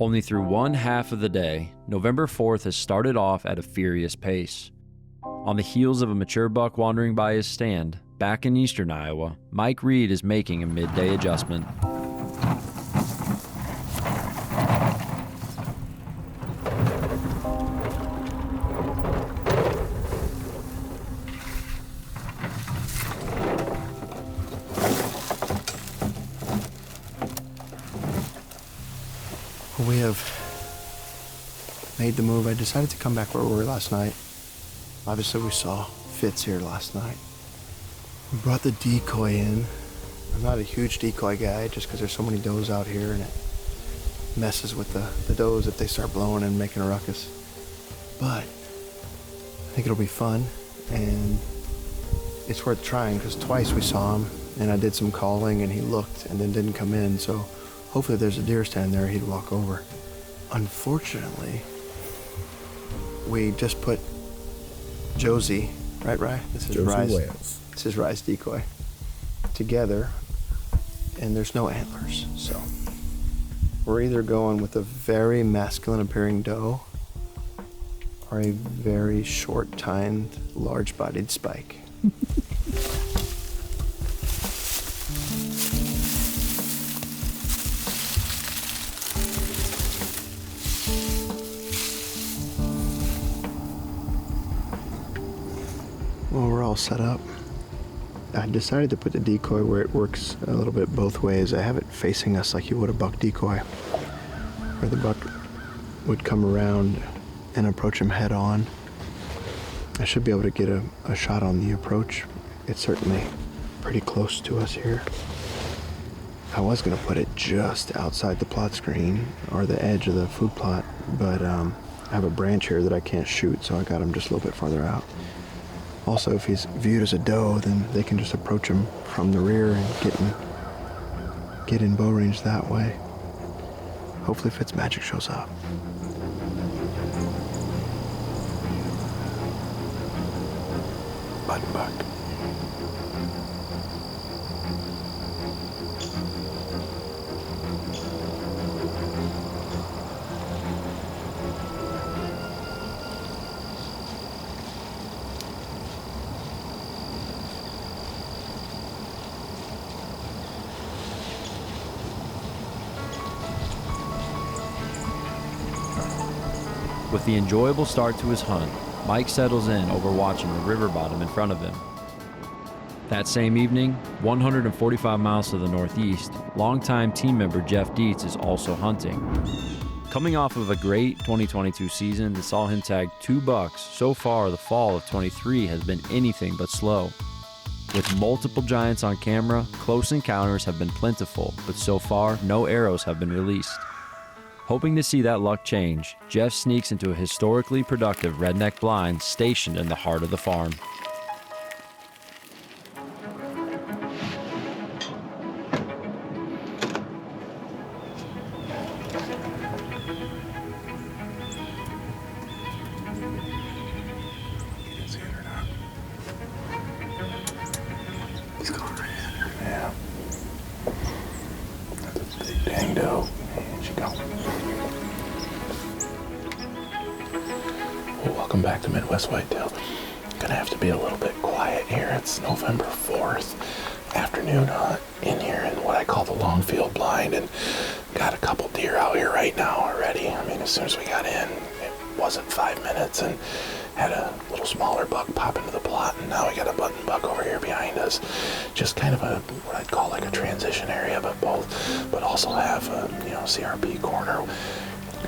Only through one half of the day, November 4th has started off at a furious pace. On the heels of a mature buck wandering by his stand, back in eastern Iowa, Mike Reed is making a midday adjustment. We have made the move. I decided to come back where we were last night. Obviously, we saw Fitz here last night. We brought the decoy in. I'm not a huge decoy guy just because there's so many does out here and it messes with the does if they start blowing and making a ruckus. But I think it'll be fun and it's worth trying because twice we saw him and I did some calling and he looked and then didn't come in. So hopefully if there's a deer stand there, he'd walk over. Unfortunately, we just put Josie, right, Rye? This is Rye's. This is Rye's decoy. Together, and there's no antlers, so we're either going with a very masculine appearing doe or a very short-tined, large-bodied spike. Well, we're all set up. I decided to put the decoy where it works a little bit both ways. I have it facing us like you would a buck decoy, where the buck would come around and approach him head on. I should be able to get a shot on the approach. It's certainly pretty close to us here. I was gonna put it just outside the plot screen or the edge of the food plot, but I have a branch here that I can't shoot, so I got him just a little bit farther out. Also, if he's viewed as a doe, then they can just approach him from the rear and get in bow range that way. Hopefully Fitzmagic shows up. Button buck. With the enjoyable start to his hunt, Mike settles in over watching the river bottom in front of him. That same evening, 145 miles to the northeast, longtime team member Jeff Deets is also hunting. Coming off of a great 2022 season that saw him tag 2 bucks, so far the fall of 23 has been anything but slow. With multiple giants on camera, close encounters have been plentiful, but so far no arrows have been released. Hoping to see that luck change, Jeff sneaks into a historically productive redneck blind stationed in the heart of the farm. He's going right in. Yeah. That's a big dang doe. There she goes. Welcome back to Midwest Whitetail. Gonna have to be a little bit quiet here. It's November 4th, afternoon hunt in here in what I call the long field blind, and got a couple deer out here right now already. I mean, as soon as we got in, it wasn't 5 minutes, and had a little smaller buck pop into the plot, and now we got a button buck over here behind us. Just kind of a what I'd call like a transition area, but also have a CRP corner.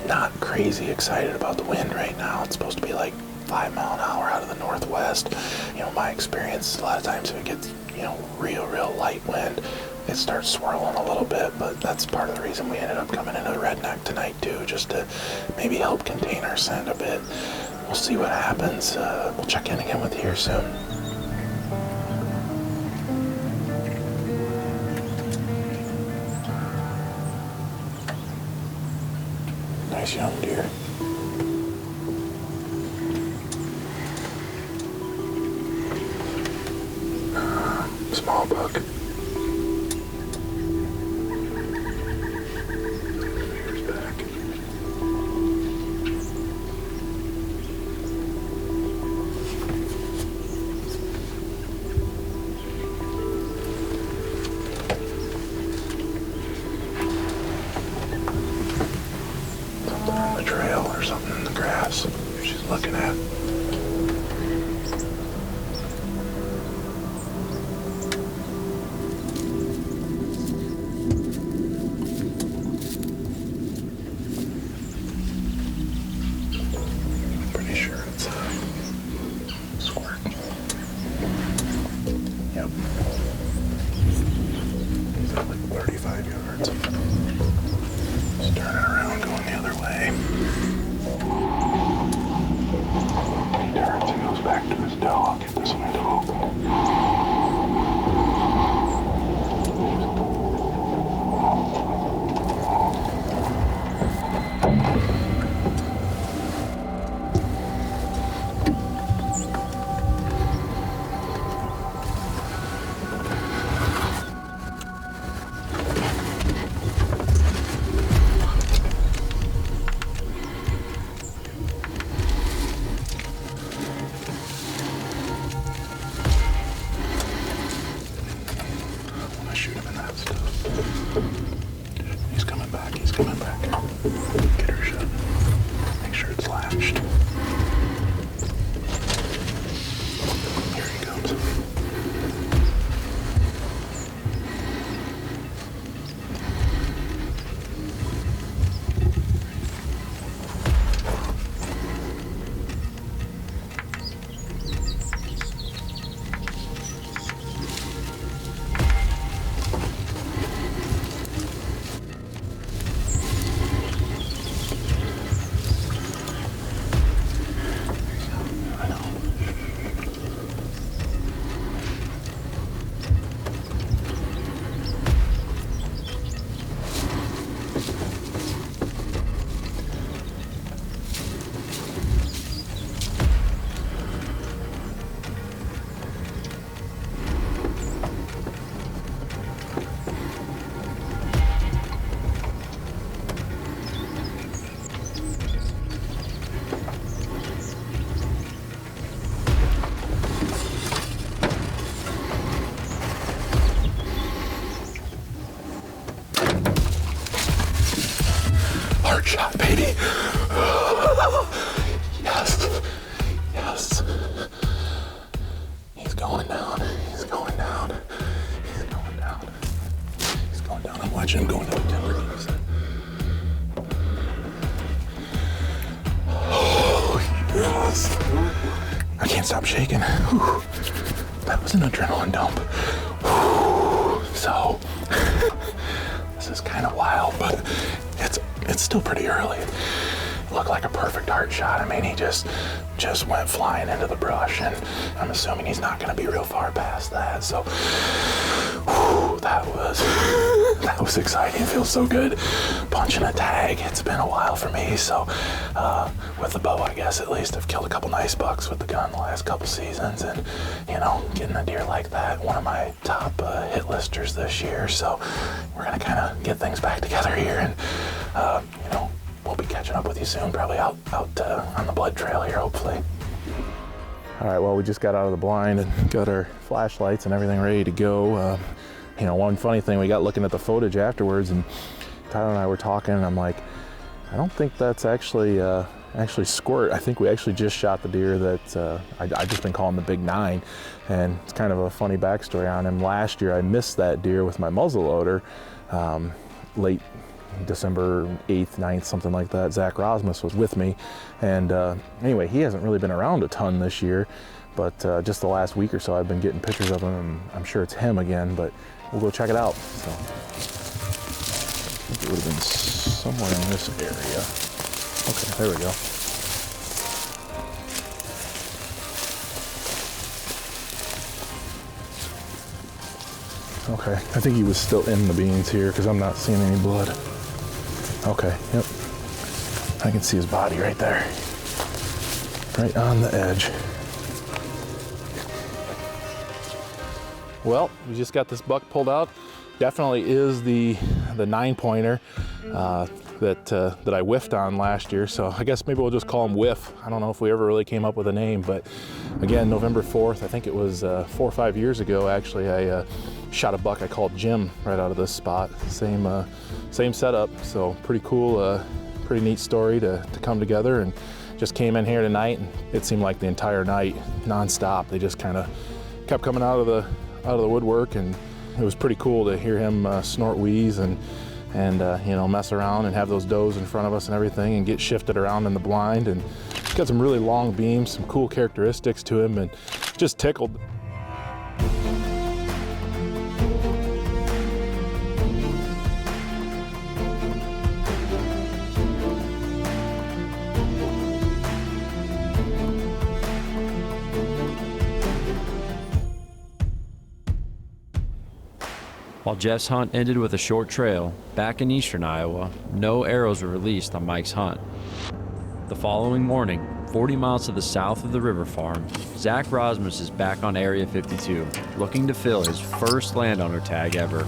Not crazy excited about the wind right now. It's supposed to be like 5 mile an hour out of the northwest. My experience, a lot of times if it gets, real light wind, it starts swirling a little bit, but that's part of the reason we ended up coming into the redneck tonight too, just to maybe help contain our scent a bit. We'll see what happens. We'll check in again with you here soon. Nice young deer. Small buck. Here's back. Yep. He's at like 35 yards. Just turning around, going the other way. He turns and goes back to his doe. I'll get this window open. Shot, baby. Yes. Yes. He's going down. He's going down. He's going down. He's going down. I'm watching him going to the timber. Oh, yes. I can't stop shaking. Whew. That was an adrenaline dump. Whew. So, this is kind of wild, but it's still pretty early. It looked like a perfect heart shot. I mean, he just went flying into the brush, and I'm assuming he's not going to be real far past that. So, whew, that was exciting. It feels so good punching a tag. It's been a while for me. So, with the bow, I guess at least I've killed a couple nice bucks with the gun the last couple seasons, and getting a deer like that, one of my top hit listers this year. So, we're gonna kind of get things back together here, and we'll be catching up with you soon, probably out on the blood trail here, hopefully. All right, well, we just got out of the blind and got our flashlights and everything ready to go. One funny thing, we got looking at the footage afterwards, and Tyler and I were talking, and I'm like, I don't think that's actually squirt. I think we actually just shot the deer that I've just been calling the Big 9, and it's kind of a funny backstory on him. Last year, I missed that deer with my muzzleloader, late December 8th, 9th, something like that. Zach Rozmus was with me, and anyway, he hasn't really been around a ton this year, but just the last week or so I've been getting pictures of him, and I'm sure it's him again, but we'll go check it out. So I think it would have been somewhere in this area. Okay, there we go. Okay, I think he was still in the beans here because I'm not seeing any blood. Okay, yep. I can see his body right there. Right on the edge. Well, we just got this buck pulled out. Definitely is the 9-pointer that I whiffed on last year. So I guess maybe we'll just call him Whiff. I don't know if we ever really came up with a name, but again, November 4th, I think it was 4 or 5 years ago, actually, I shot a buck I called Jim right out of this spot. Same setup, so pretty cool, pretty neat story to come together, and just came in here tonight, and it seemed like the entire night, nonstop, they just kind of kept coming out of the woodwork, and it was pretty cool to hear him snort, wheeze, and mess around and have those does in front of us and everything, and get shifted around in the blind, and got some really long beams, some cool characteristics to him, and just tickled. While Jeff's hunt ended with a short trail, back in eastern Iowa, no arrows were released on Mike's hunt. The following morning, 40 miles to the south of the river farm, Zach Rozmus is back on Area 52, looking to fill his first landowner tag ever.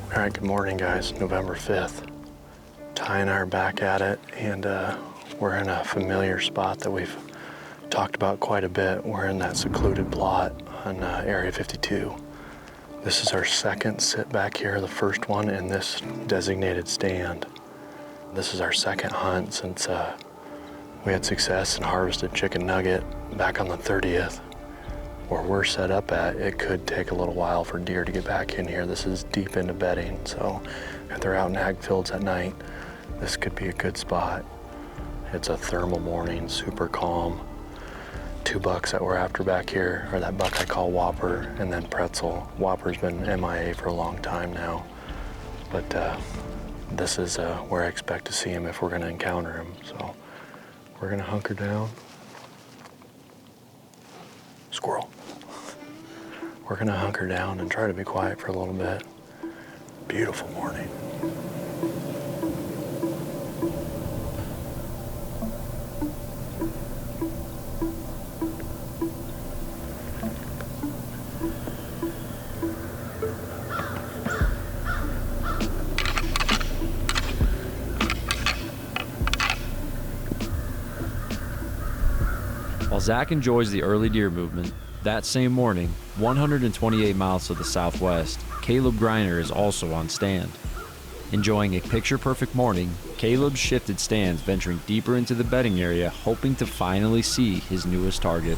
All right, good morning, guys. November 5th. Ty and I are back at it, and we're in a familiar spot that we've talked about quite a bit. We're in that secluded plot on Area 52. This is our second sit back here, the first one in this designated stand. This is our second hunt since we had success and harvested chicken nugget back on the 30th. Where we're set up at, it could take a little while for deer to get back in here. This is deep into bedding, so if they're out in ag fields at night, this could be a good spot. It's a thermal morning, super calm. 2 bucks that we're after back here are that buck I call Whopper, and then Pretzel. Whopper's been MIA for a long time now, but this is where I expect to see him if we're gonna encounter him. So we're gonna hunker down. Squirrel. We're gonna hunker down and try to be quiet for a little bit. Beautiful morning. While Zach enjoys the early deer movement, that same morning, 128 miles to the southwest, Caleb Griner is also on stand. Enjoying a picture-perfect morning, Caleb shifted stands, venturing deeper into the bedding area, hoping to finally see his newest target.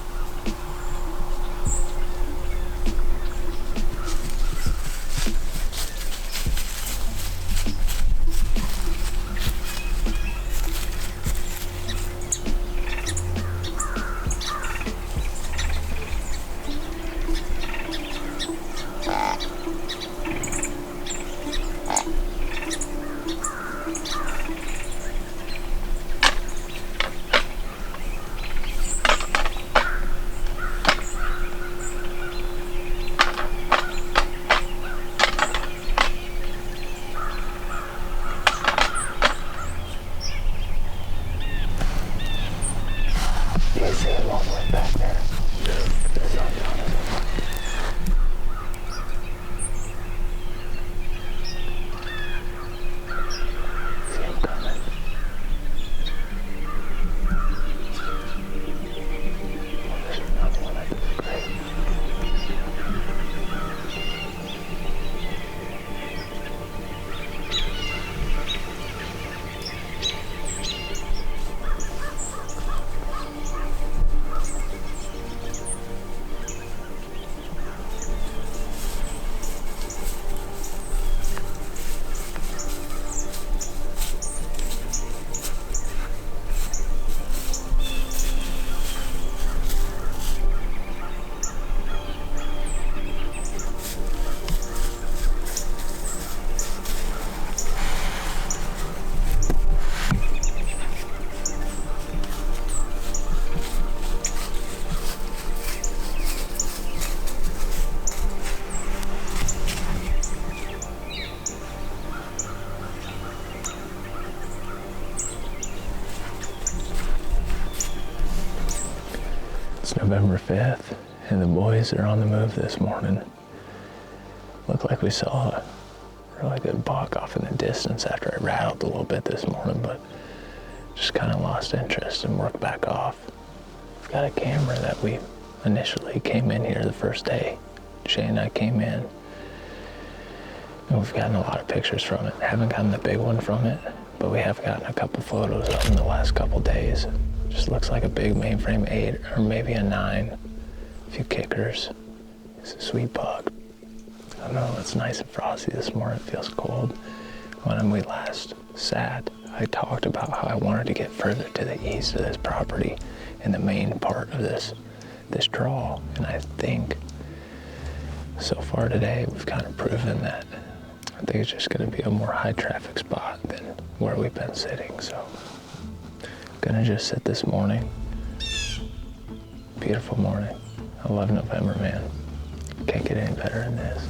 It's November 5th, and the boys are on the move this morning. Looked like we saw a really good buck off in the distance after I rattled a little bit this morning, but just kind of lost interest and worked back off. We've got a camera that we initially came in here the first day. Shay and I came in, and we've gotten a lot of pictures from it. Haven't gotten the big one from it, but we have gotten a couple photos up in the last couple days. Just looks like a big mainframe 8 or maybe a 9. A few kickers. It's a sweet buck. I don't know, it's nice and frosty this morning. It feels cold. When we last sat, I talked about how I wanted to get further to the east of this property in the main part of this draw. And I think So far today, we've kind of proven that I think it's just going to be a more high traffic spot than where we've been sitting. So gonna just sit this morning. Beautiful morning. I love November, man. Can't get any better than this.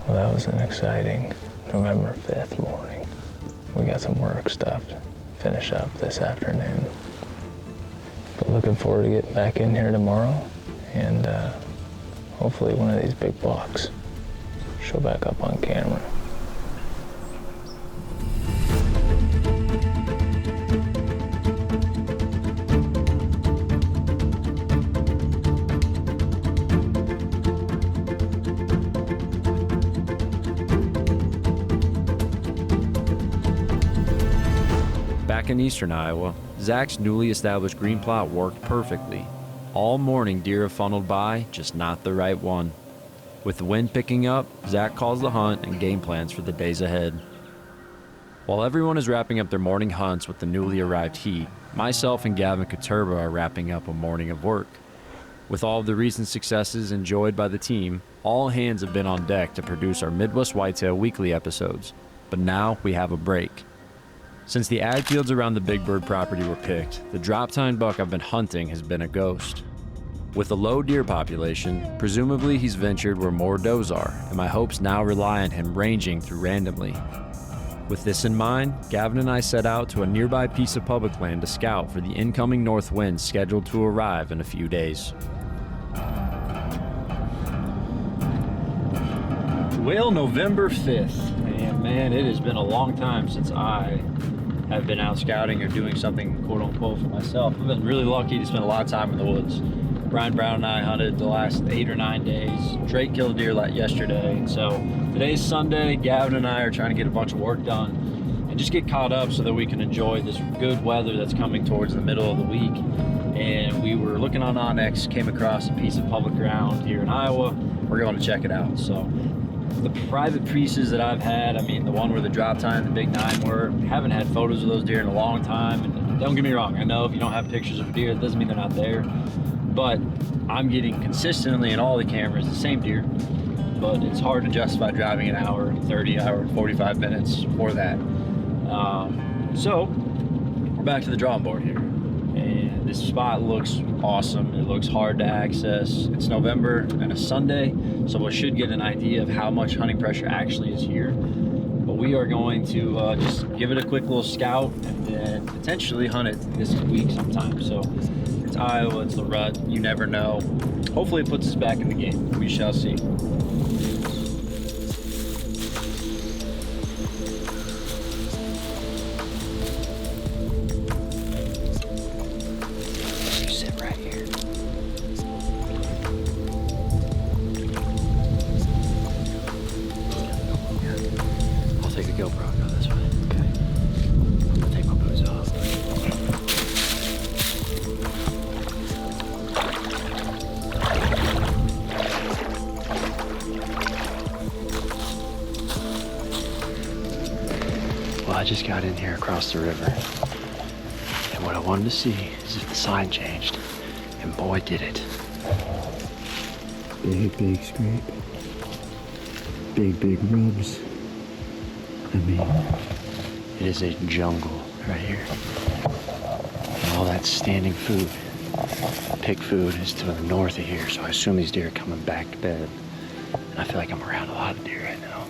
Well, that was an exciting November 5th morning. We got some work stuff to finish up this afternoon. But looking forward to getting back in here tomorrow and hopefully one of these big bucks show back up on camera. Back in eastern Iowa, Zach's newly established green plot worked perfectly. All morning deer have funneled by, just not the right one. With the wind picking up, Zach calls the hunt and game plans for the days ahead. While everyone is wrapping up their morning hunts with the newly arrived heat, myself and Gavin Katurba are wrapping up a morning of work. With all of the recent successes enjoyed by the team, all hands have been on deck to produce our Midwest Whitetail weekly episodes. But now we have a break. Since the ag fields around the Big Bird property were picked, the drop tine buck I've been hunting has been a ghost. With a low deer population, presumably he's ventured where more does are, and my hopes now rely on him ranging through randomly. With this in mind, Gavin and I set out to a nearby piece of public land to scout for the incoming north winds scheduled to arrive in a few days. Well, November 5th, and man, it has been a long time since I have been out scouting or doing something quote-unquote for myself. I've been really lucky to spend a lot of time in the woods. Brian Brown and I hunted the last 8 or 9 days. Drake killed a deer yesterday, and so today's Sunday. Gavin and I are trying to get a bunch of work done and just get caught up so that we can enjoy this good weather that's coming towards the middle of the week. And we were looking on Onyx, came across a piece of public ground here in Iowa. We're going to check it out. So the private pieces that I've had, I mean, the one where the drop tine and the big 9 were, haven't had photos of those deer in a long time. And don't get me wrong, I know if you don't have pictures of a deer, it doesn't mean they're not there. But I'm getting consistently in all the cameras the same deer. But it's hard to justify driving an hour, 30 hour, 45 minutes for that. So we're back to the drawing board here. And this spot looks awesome. It looks hard to access. It's November and a Sunday, so we should get an idea of how much hunting pressure actually is here. But we are going to just give it a quick little scout and then potentially hunt it this week sometime. So it's Iowa, it's the rut, you never know. Hopefully it puts us back in the game. We shall see. I just got in here across the river, and what I wanted to see is if the sign changed, and boy did it. Big scrape. Big rubs. I mean, it is a jungle right here. And all that standing food, pig food, is to the north of here, so I assume these deer are coming back to bed. And I feel like I'm around a lot of deer right now.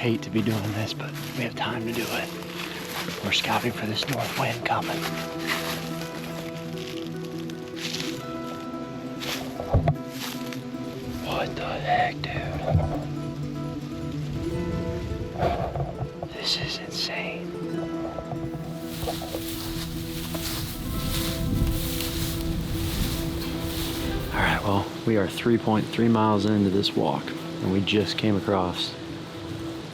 hate to be doing this, but we have time to do it. We're scouting for this north wind coming. What the heck, dude? This is insane. All right, well, we are 3.3 miles into this walk, and we just came across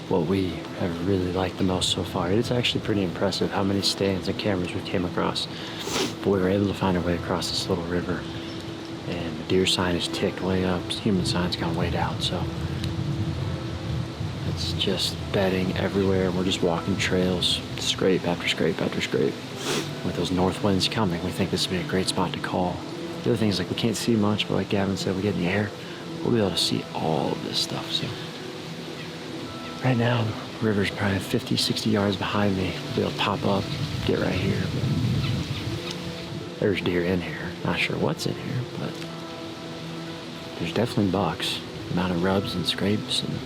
what we have really liked the most so far. It's actually pretty impressive how many stands and cameras we came across. But we were able to find our way across this little river, and the deer sign is ticked way up, human sign's gone way down, so it's just bedding everywhere. We're just walking trails, scrape after scrape after scrape. With those north winds coming, we think this would be a great spot to call. The other thing is, like, we can't see much, but like Gavin said, we get in the air, we'll be able to see all of this stuff. So right now, the river's probably 50, 60 yards behind me. We'll be able to pop up, get right here. There's deer in here. Not sure what's in here, but there's definitely bucks. The amount of rubs and scrapes and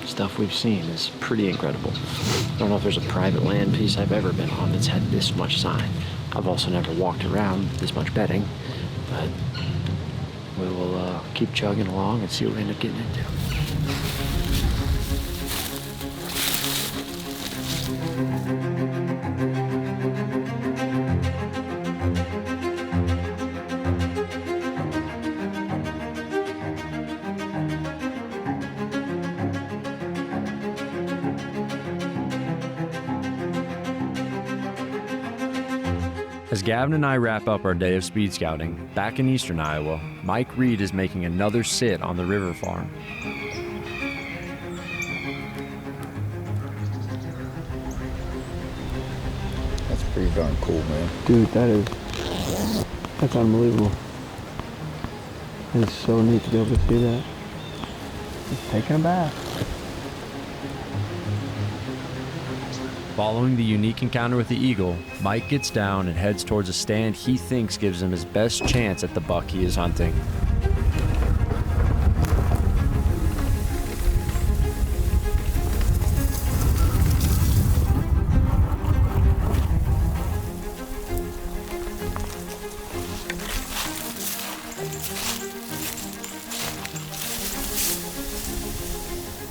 stuff we've seen is pretty incredible. I don't know if there's a private land piece I've ever been on that's had this much sign. I've also never walked around this much bedding, but we will keep chugging along and see what we end up getting into. As Gavin and I wrap up our day of speed scouting, back in eastern Iowa, Mike Reed is making another sit on the river farm. That's pretty darn cool, man. Dude, that's unbelievable. It's so neat to be able to see that. Just taking a bath. Following the unique encounter with the eagle, Mike gets down and heads towards a stand he thinks gives him his best chance at the buck he is hunting.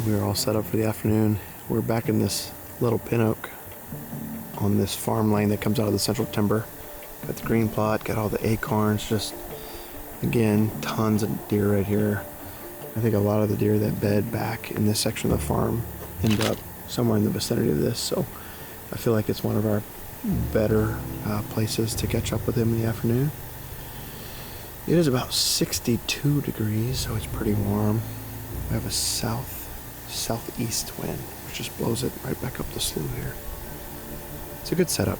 We are all set up for the afternoon. We're back in this little pin oak on this farm lane that comes out of the central timber. Got the green plot, got all the acorns, just, again, tons of deer right here. I think a lot of the deer that bed back in this section of the farm end up somewhere in the vicinity of this, so I feel like it's one of our better places to catch up with him in the afternoon. It is about 62 degrees, so it's pretty warm. We have a southeast wind, which just blows it right back up the slough here. It's a good setup.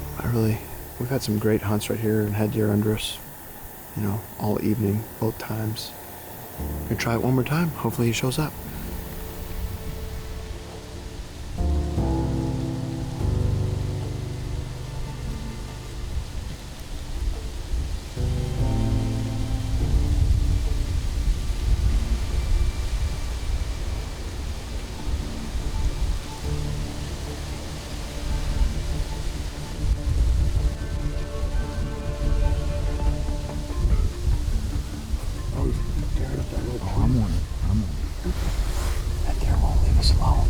We've had some great hunts right here and had deer under us, all evening, both times. I'm gonna try it one more time. Hopefully he shows up. That deer won't leave us alone.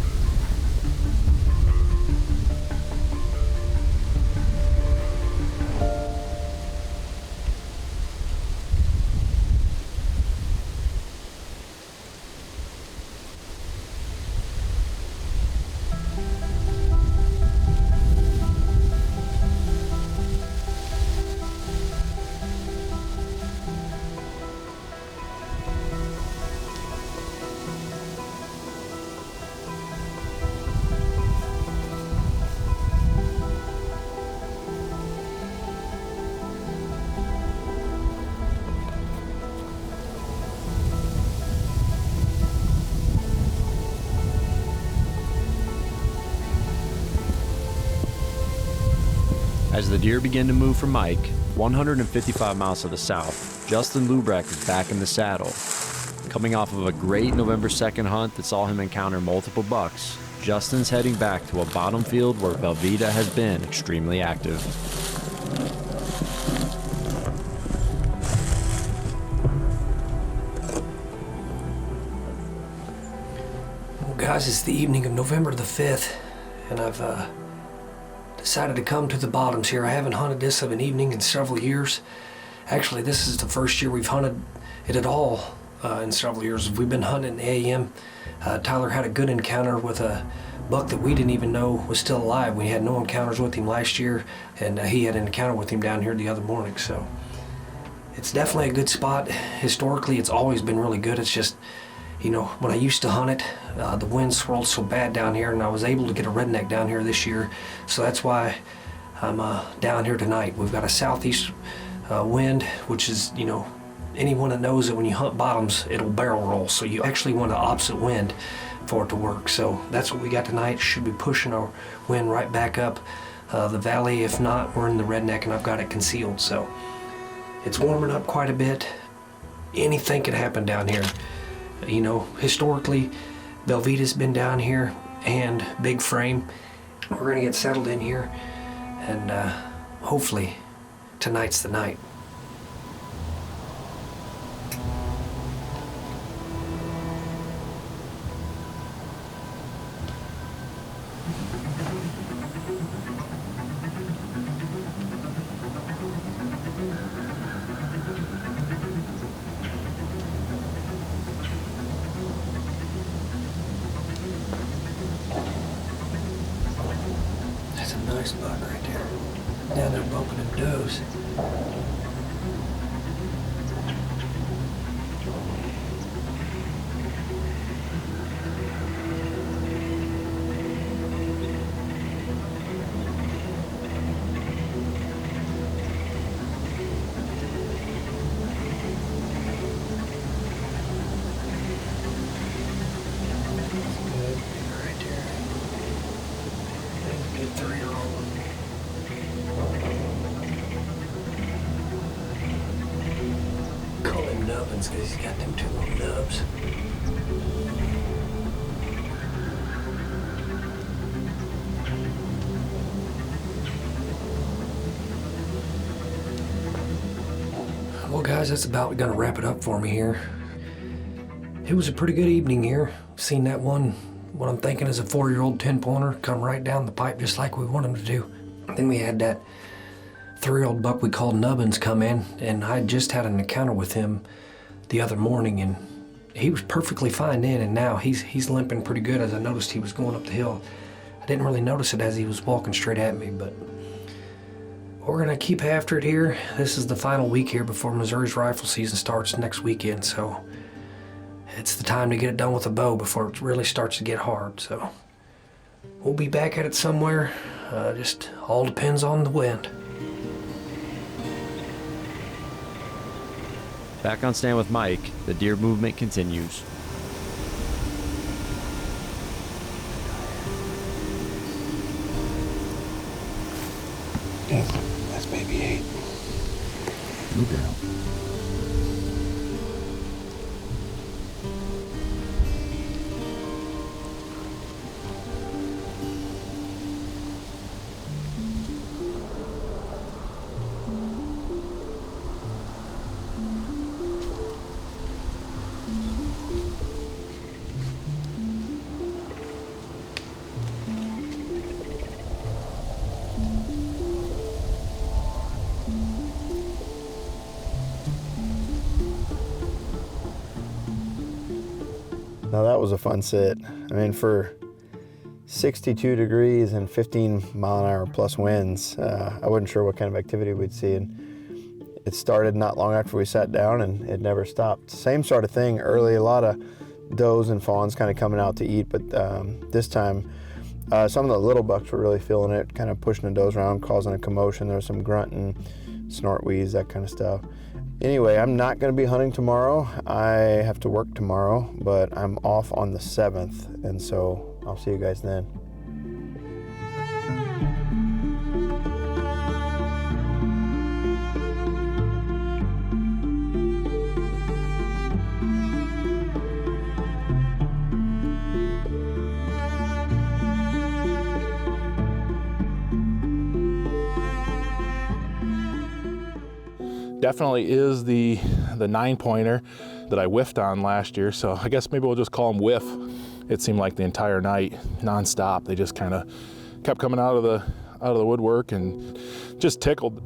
As the deer begin to move from Mike, 155 miles to the south, Justin Luebrecht is back in the saddle. Coming off of a great November 2nd hunt that saw him encounter multiple bucks, Justin's heading back to a bottom field where Velveeta has been extremely active. Well, guys, it's the evening of November the 5th, and I've decided to come to the bottoms here. I haven't hunted this of an evening in several years. Actually, this is the first year we've hunted it at all in several years. We've been hunting in the AM. Tyler had a good encounter with a buck that we didn't even know was still alive. We had no encounters with him last year, and he had an encounter with him down here the other morning. So it's definitely a good spot. Historically, it's always been really good. It's just, you know, when I used to hunt it, the wind swirled so bad down here, and I was able to get a redneck down here this year. So that's why I'm down here tonight. We've got a southeast wind, which is, you know, anyone that knows that when you hunt bottoms, it'll barrel roll. So you actually want the opposite wind for it to work. So that's what we got tonight. Should be pushing our wind right back up the valley. If not, we're in the redneck, and I've got it concealed. So it's warming up quite a bit. Anything could happen down here. You know, historically, Velveeta's been down here and big frame. We're gonna get settled in here, and hopefully tonight's the night. That's a nice buck right there. Down there bumping them does. Colin nubbins because he's got them two little nubs. Well, guys, that's about gonna wrap it up for me here. It was a pretty good evening here. Seen that one, what I'm thinking is a 4-year-old 10-pointer come right down the pipe just like we want him to do. Then we had that 3-year-old buck we called Nubbins come in, and I just had an encounter with him the other morning, and he was perfectly fine then, and now he's limping pretty good. As I noticed he was going up the hill. I didn't really notice it as he was walking straight at me, but we're gonna keep after it here. This is the final week here before Missouri's rifle season starts next weekend, so it's the time to get it done with a bow before it really starts to get hard. So we'll be back at it somewhere. Just all depends on the wind. Back on stand with Mike, the deer movement continues. That's baby 8. Good girl. Now that was a fun sit. I mean, for 62 degrees and 15-mile-an-hour plus winds, I wasn't sure what kind of activity we'd see. And it started not long after we sat down, and it never stopped. Same sort of thing early, a lot of does and fawns kind of coming out to eat, but this time some of the little bucks were really feeling it, kind of pushing the does around, causing a commotion. There was some grunting, snort wheeze, that kind of stuff. Anyway, I'm not going to be hunting tomorrow. I have to work tomorrow, but I'm off on the 7th, and so I'll see you guys then. definitely is the 9-pointer that I whiffed on last year. So I guess maybe we'll just call him Whiff. It seemed like the entire night, nonstop, they just kind of kept coming out of the woodwork and just tickled.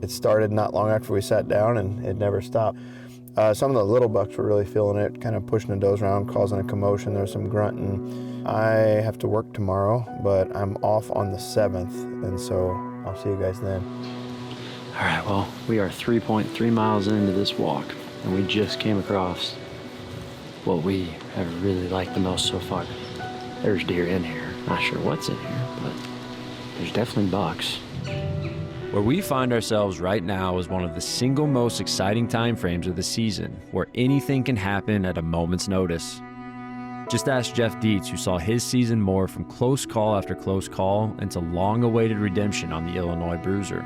It started not long after we sat down, and it never stopped. Some of the little bucks were really feeling it, kind of pushing the does around, causing a commotion. There was some grunting. I have to work tomorrow, but I'm off on the 7th, and so I'll see you guys then. All right, well, we are 3.3 miles into this walk, and we just came across what we have really liked the most so far. There's deer in here. Not sure what's in here, but there's definitely bucks. Where we find ourselves right now is one of the single most exciting time frames of the season, where anything can happen at a moment's notice. Just ask Jeff Deets, who saw his season morph from close call after close call into long-awaited redemption on the Illinois Bruiser.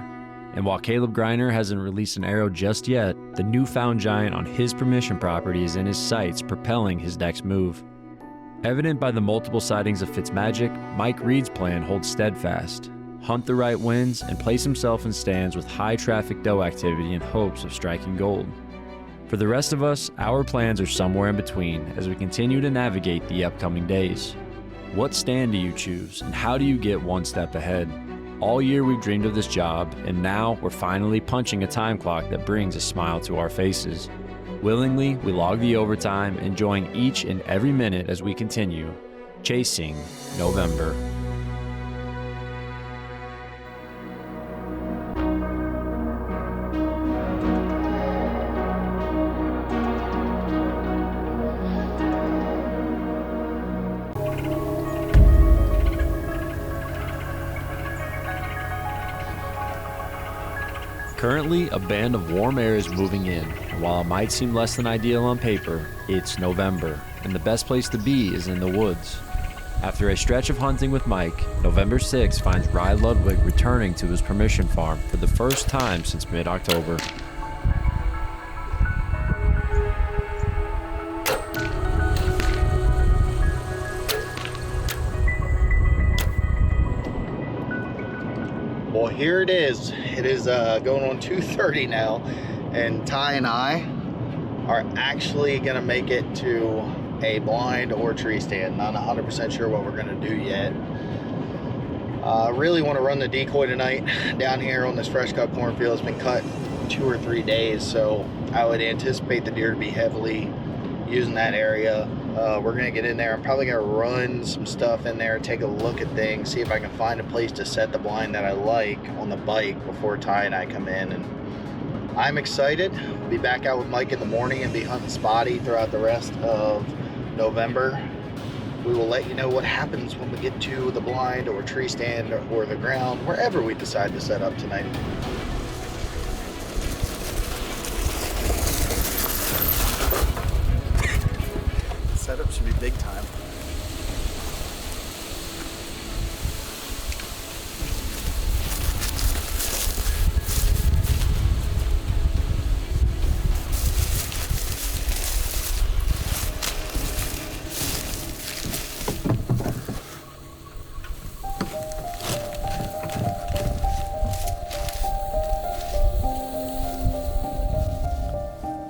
And while Caleb Griner hasn't released an arrow just yet, the newfound giant on his permission property is in his sights, propelling his next move. Evident by the multiple sightings of Fitzmagic, Mike Reed's plan holds steadfast. Hunt the right winds and place himself in stands with high traffic doe activity in hopes of striking gold. For the rest of us, our plans are somewhere in between as we continue to navigate the upcoming days. What stand do you choose, and how do you get one step ahead? All year we've dreamed of this job, and now we're finally punching a time clock that brings a smile to our faces. Willingly, we log the overtime, enjoying each and every minute as we continue chasing November. Currently, a band of warm air is moving in, and while it might seem less than ideal on paper, it's November, and the best place to be is in the woods. After a stretch of hunting with Mike, November 6 finds Rye Ludwig returning to his permission farm for the first time since mid-October. Well, here it is. It is going on 2:30 now, and Ty and I are actually gonna make it to a blind or tree stand. Not 100% sure what we're gonna do yet. I really want to run the decoy tonight down here on this fresh cut cornfield. It's been cut 2 or 3 days, so I would anticipate the deer to be heavily using that area. We're gonna get in there. I'm probably gonna run some stuff in there, take a look at things, see if I can find a place to set the blind that I like on the bike before Ty and I come in. And I'm excited. We'll be back out with Mike in the morning and be hunting spotty throughout the rest of November. We will let you know what happens when we get to the blind or tree stand or the ground, wherever we decide to set up tonight. Setup should be big time.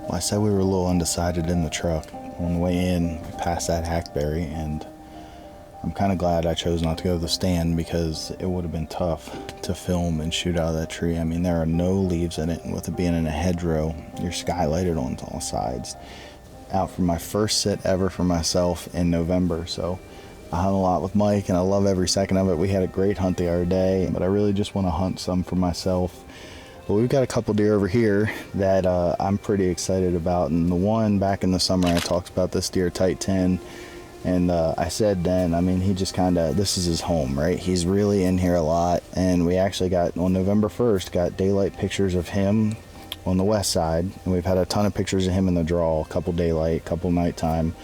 I said we were a little undecided in the truck. On the way in, we passed that hackberry, and I'm kind of glad I chose not to go to the stand because it would have been tough to film and shoot out of that tree. I mean, there are no leaves in it, and with it being in a hedgerow, you're skylighted on all sides. Out for my first sit ever for myself in November, so I hunt a lot with Mike, and I love every second of it. We had a great hunt the other day, but I really just want to hunt some for myself. Well, we've got a couple deer over here that I'm pretty excited about, and the one back in the summer I talked about this deer, Tight 10, and I said then, I mean, he just kind of, this is his home, right? He's really in here a lot, and we actually got, on November 1st, got daylight pictures of him on the west side, and we've had a ton of pictures of him in the draw, a couple daylight, a couple nighttime,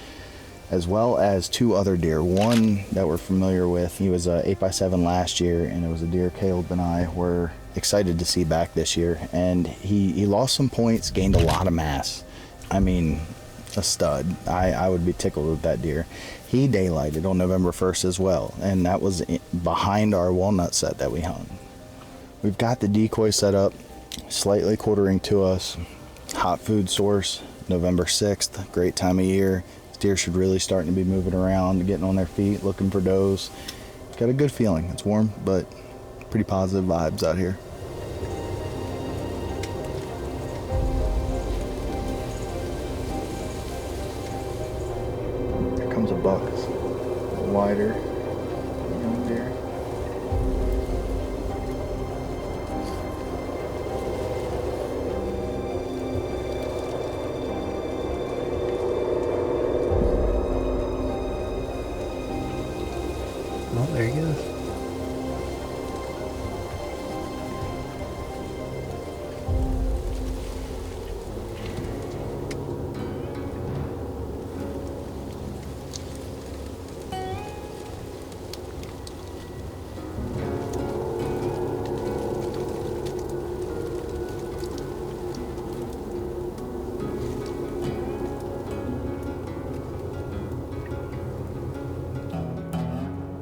as well as 2 other deer. One that we're familiar with, he was 8x7 last year, and it was a deer Caleb and I were excited to see back this year, and he lost some points, gained a lot of mass. I mean, a stud. I would be tickled with that deer. He daylighted on November 1st as well, and that was behind our walnut set that we hung. We've got the decoy set up. Slightly quartering to us. Hot food source, November 6th, great time of year. Deer should really starting to be moving around, getting on their feet, looking for does. Got a good feeling. It's warm, but pretty positive vibes out here. Here comes a buck. It's a little wider. Young deer. Oh, there he goes.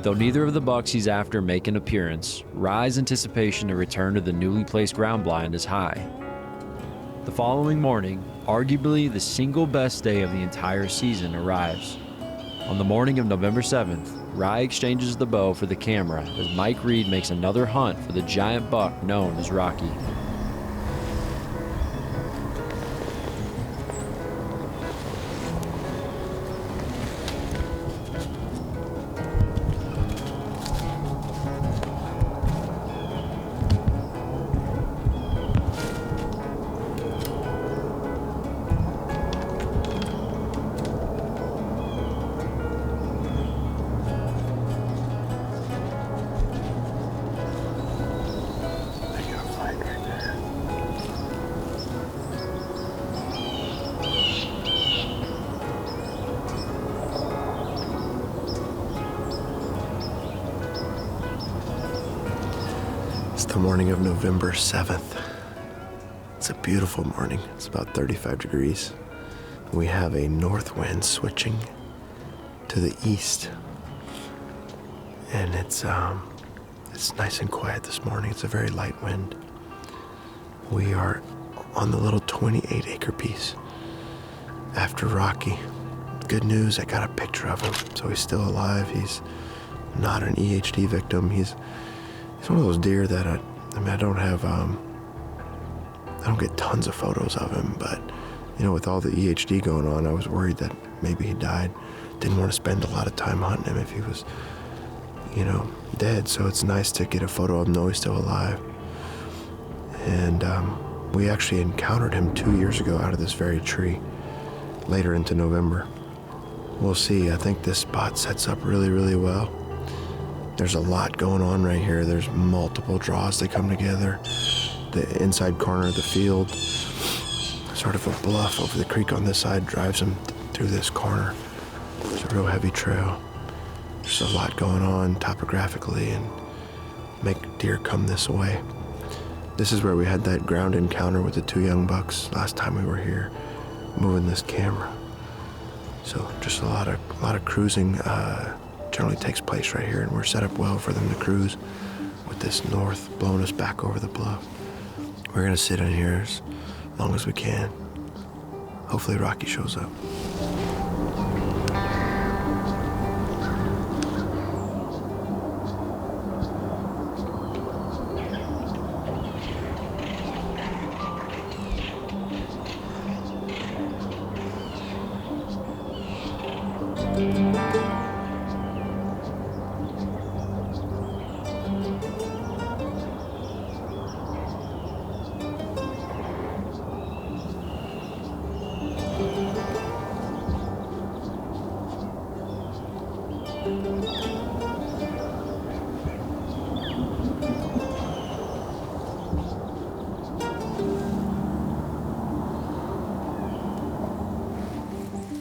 Though neither of the bucks he's after make an appearance, Rye's anticipation to return to the newly placed ground blind is high. The following morning, arguably the single best day of the entire season, arrives. On the morning of November 7th, Rye exchanges the bow for the camera as Mike Reed makes another hunt for the giant buck known as Rocky. It's the morning of November 7th. It's a beautiful morning. It's about 35 degrees. We have a north wind switching to the east. And it's nice and quiet this morning. It's a very light wind. We are on the little 28-acre piece after Rocky. Good news, I got a picture of him. So he's still alive. He's not an EHD victim. He's one of those deer that I don't get tons of photos of him, but with all the EHD going on, I was worried that maybe he died. Didn't want to spend a lot of time hunting him if he was, dead. So it's nice to get a photo of him, know he's still alive. And we actually encountered him 2 years ago out of this very tree, later into November. We'll see. I think this spot sets up really, really well. There's a lot going on right here. There's multiple draws that come together. The inside corner of the field, sort of a bluff over the creek on this side, drives them through this corner. It's a real heavy trail. There's a lot going on topographically and make deer come this way. This is where we had that ground encounter with the two young bucks last time we were here, moving this camera. So just a lot of cruising generally takes place right here, and we're set up well for them to cruise with this north blowing us back over the bluff. We're gonna sit in here as long as we can. Hopefully Rocky shows up.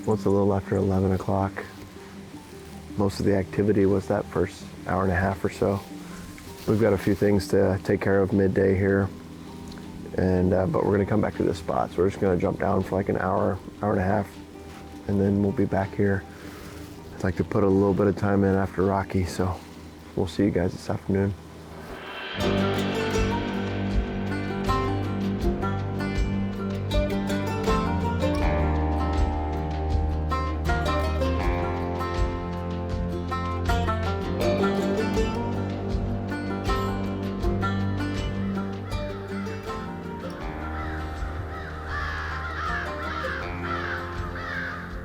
Well, it's a little after 11 o'clock. Most of the activity was that first hour and a half or so. We've got a few things to take care of midday here, and but we're gonna come back to this spot. So we're just gonna jump down for like an hour, hour and a half, and then we'll be back here. I'd like to put a little bit of time in after Rocky, so we'll see you guys this afternoon.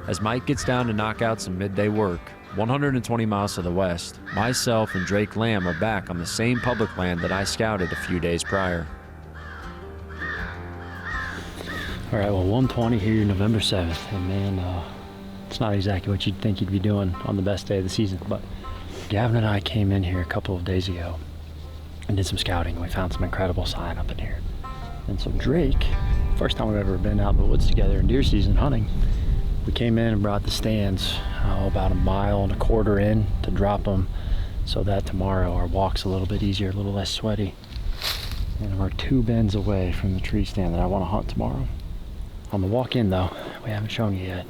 As Mike gets down to knock out some midday work, 120 miles to the west, myself and Drake Lamb are back on the same public land that I scouted a few days prior. All right, well, 120 here, November 7th, and man, it's not exactly what you'd think you'd be doing on the best day of the season, but Gavin and I came in here a couple of days ago and did some scouting. We found some incredible sign up in here. And so Drake, first time we've ever been out in the woods together in deer season hunting, we came in and brought the stands about 1.25 miles in to drop them so that tomorrow our walk's a little bit easier, a little less sweaty. And we're 2 bends away from the tree stand that I want to hunt tomorrow. On the walk in though, we haven't shown you yet,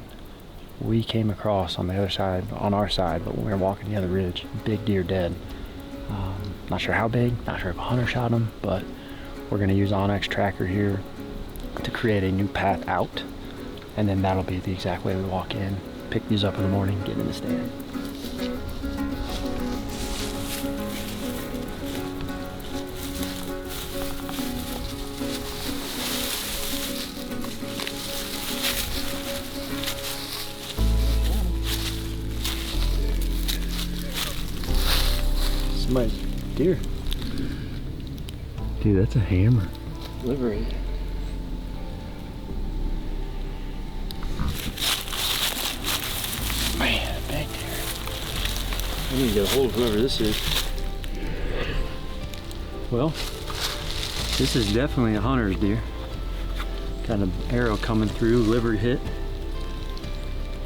we came across on the other side, on our side, but when we were walking the other ridge, big deer dead. Not sure how big, not sure if a hunter shot him, but we're gonna use Onyx tracker here to create a new path out, and then that'll be the exact way we walk in, pick these up in the morning, get in the stand. Somebody's deer. Dude, that's a hammer. Livery. Man, big deer. I need to get a hold of whoever this is. Well, this is definitely a hunter's deer. Got an arrow coming through, liver hit.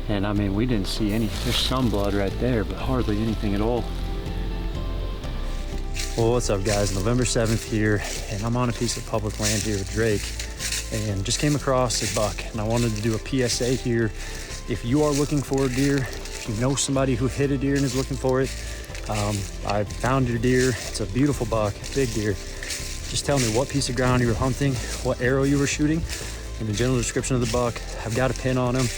And I mean, we didn't see any, there's some blood right there, but hardly anything at all. Well, what's up guys? November 7th here, and I'm on a piece of public land here with Drake, and just came across a buck, and I wanted to do a PSA here. If you are looking for a deer, if you know somebody who hit a deer and is looking for it, I found your deer. It's a beautiful buck, big deer. Just tell me what piece of ground you were hunting, what arrow you were shooting, and the general description of the buck. I've got a pin on him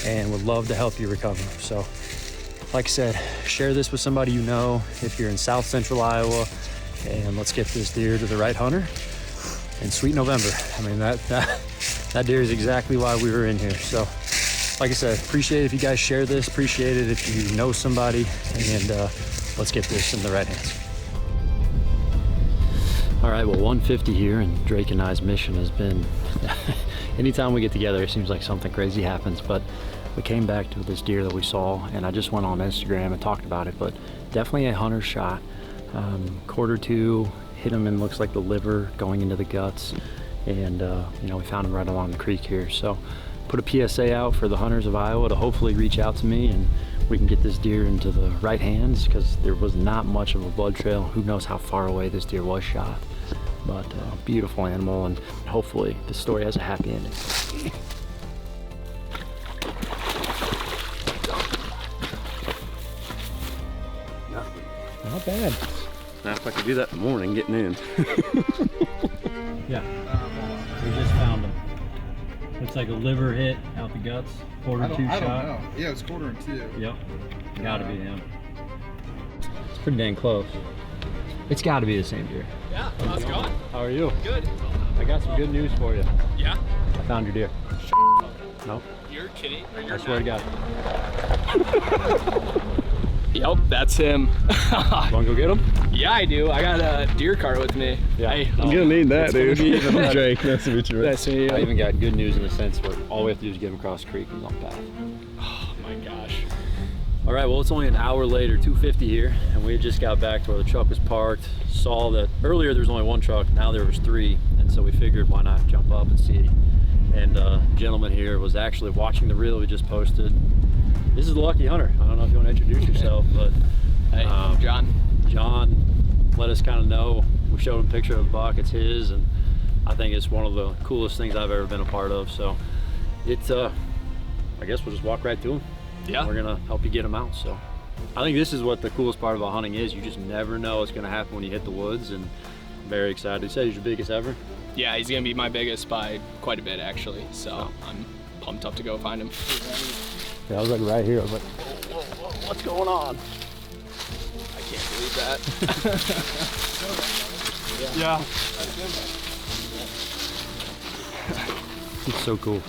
and would love to help you recover. So like I said, share this with somebody you know if you're in South Central Iowa, and let's get this deer to the right hunter. And sweet November. I mean, that deer is exactly why we were in here. So like I said, appreciate it if you guys share this, appreciate it if you know somebody, and let's get this in the right hands. All right, well, 150 here, and Drake and I's mission has been, anytime we get together, it seems like something crazy happens, but we came back to this deer that we saw, and I just went on Instagram and talked about it, but definitely a hunter shot. Quarter two, hit him in, looks like the liver going into the guts, and you know, we found him right along the creek here. So put a PSA out for the hunters of Iowa to hopefully reach out to me, and we can get this deer into the right hands, because there was not much of a blood trail. Who knows how far away this deer was shot, but beautiful animal, and hopefully the story has a happy ending. Not bad. Now if I could do that in the morning, getting in. Yeah, we just found him. Looks like a liver hit out the guts, quarter two shot. I don't know. Yeah, it was quarter and 2. Yep, gotta be him. It's pretty dang close. It's gotta be the same deer. Yeah, how's it going? How are you? Good. I got some good news for you. Yeah? I found your deer. No. You're kidding? Or I you're swear to not? God. Yep, that's him. Wanna go get him? Yeah, I do. I got a deer cart with me. Yeah. Hey, I'm gonna need that, dude. I'm Drake, nice to meet you. nice to meet I you. even got good news in the sense where all we have to do is get him across the creek and he's on the path. Oh my gosh. All right, well, it's only an hour later, 2:50 here, and we just got back to where the truck was parked. Saw that earlier there was only one truck, now there was 3, and so we figured why not jump up and see. And gentleman here was actually watching the reel we just posted. This is the Lucky Hunter. I don't know if you want to introduce yourself, but Hey, John. John let us kind of know. We showed him a picture of the buck, it's his, and I think it's one of the coolest things I've ever been a part of. So it's, I guess we'll just walk right to him. Yeah. We're gonna help you get him out. So I think this is what the coolest part about hunting is. You just never know what's gonna happen when you hit the woods, and I'm very excited. You said he's your biggest ever? Yeah, he's gonna be my biggest by quite a bit actually. So I'm pumped up to go find him. Yeah, I was like right here. I was like, whoa, what's going on? I can't believe that. Yeah. It's so cool.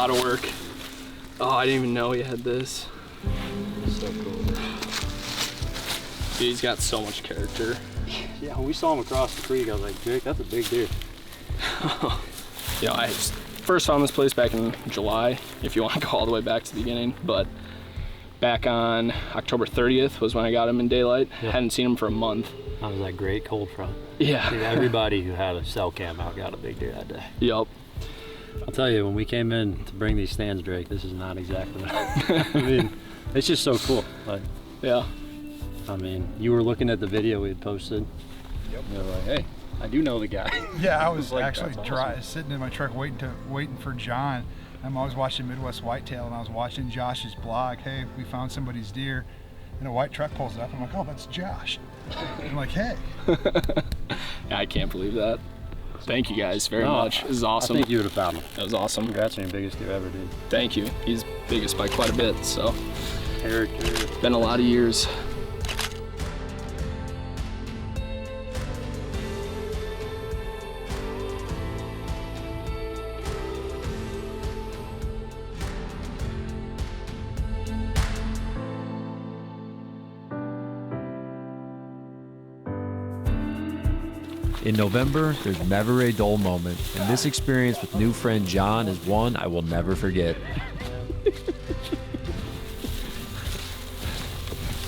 lot of work. Oh, I didn't even know he had this. So cool. Dude, he's got so much character. Yeah, when we saw him across the creek, I was like, Jake, that's a big deer. You know, I first found this place back in July, if you want to go all the way back to the beginning, but back on October 30th was when I got him in daylight. Yep. Hadn't seen him for a month. That was that great cold front. Yeah. Dude, everybody who had a cell cam out got a big deer that day. Yup. I'll tell you, when we came in to bring these stands, Drake, this is not exactly what I mean, it's just so cool. Like, yeah. I mean, you were looking at the video we had posted. Yep. You're like, hey, I do know the guy. Yeah, I was Like, actually that's awesome. sitting in my truck waiting for John. I'm always watching Midwest Whitetail, and I was watching Josh's blog. Hey, we found somebody's deer, and a white truck pulls up. I'm like, oh, that's Josh. I'm like, hey. Yeah, I can't believe that. Thank you guys very much. This is awesome. I think you would have found him. That was awesome. Congrats on your biggest deer ever, dude. Thank you. He's biggest by quite a bit, so. Character. Been a lot of years. In November, there's never a dull moment, and this experience with new friend John is one I will never forget.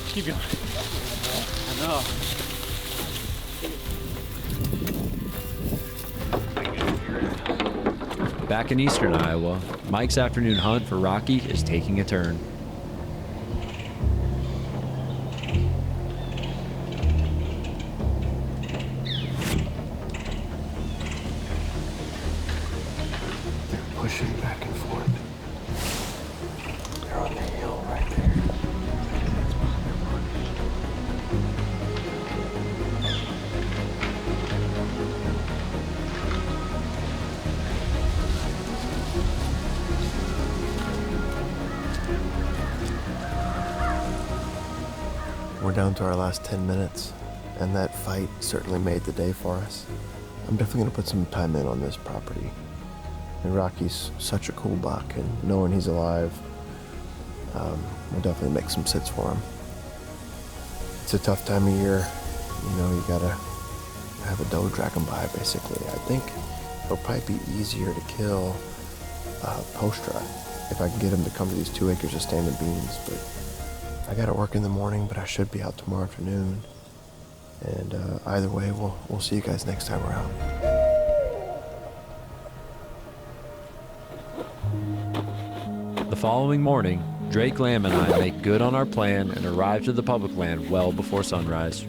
Keep going. I know. Back in eastern Iowa, Mike's afternoon hunt for Rocky is taking a turn. Pushing back and forth. They're on the hill right there. That's behind their barn. We're down to our last 10 minutes, and that fight certainly made the day for us. I'm definitely gonna put some time in on this property. And Rocky's such a cool buck, and knowing he's alive, will definitely make some sits for him. It's a tough time of year. You know, you gotta have a doe drag him by, basically. I think it'll probably be easier to kill post-rut if I can get him to come to these 2 acres of standing beans. But I gotta work in the morning, but I should be out tomorrow afternoon. And either way, we'll see you guys next time we're out. The following morning, Drake Lamb and I make good on our plan and arrive to the public land well before sunrise.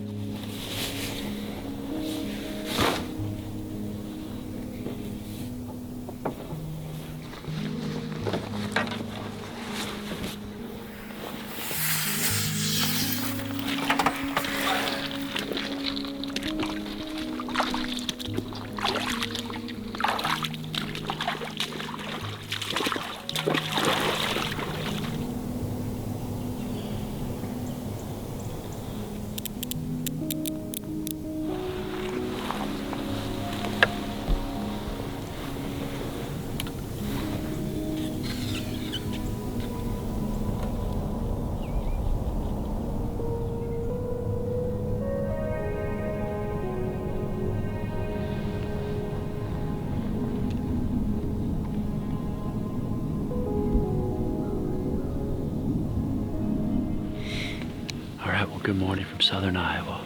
Good morning from southern Iowa.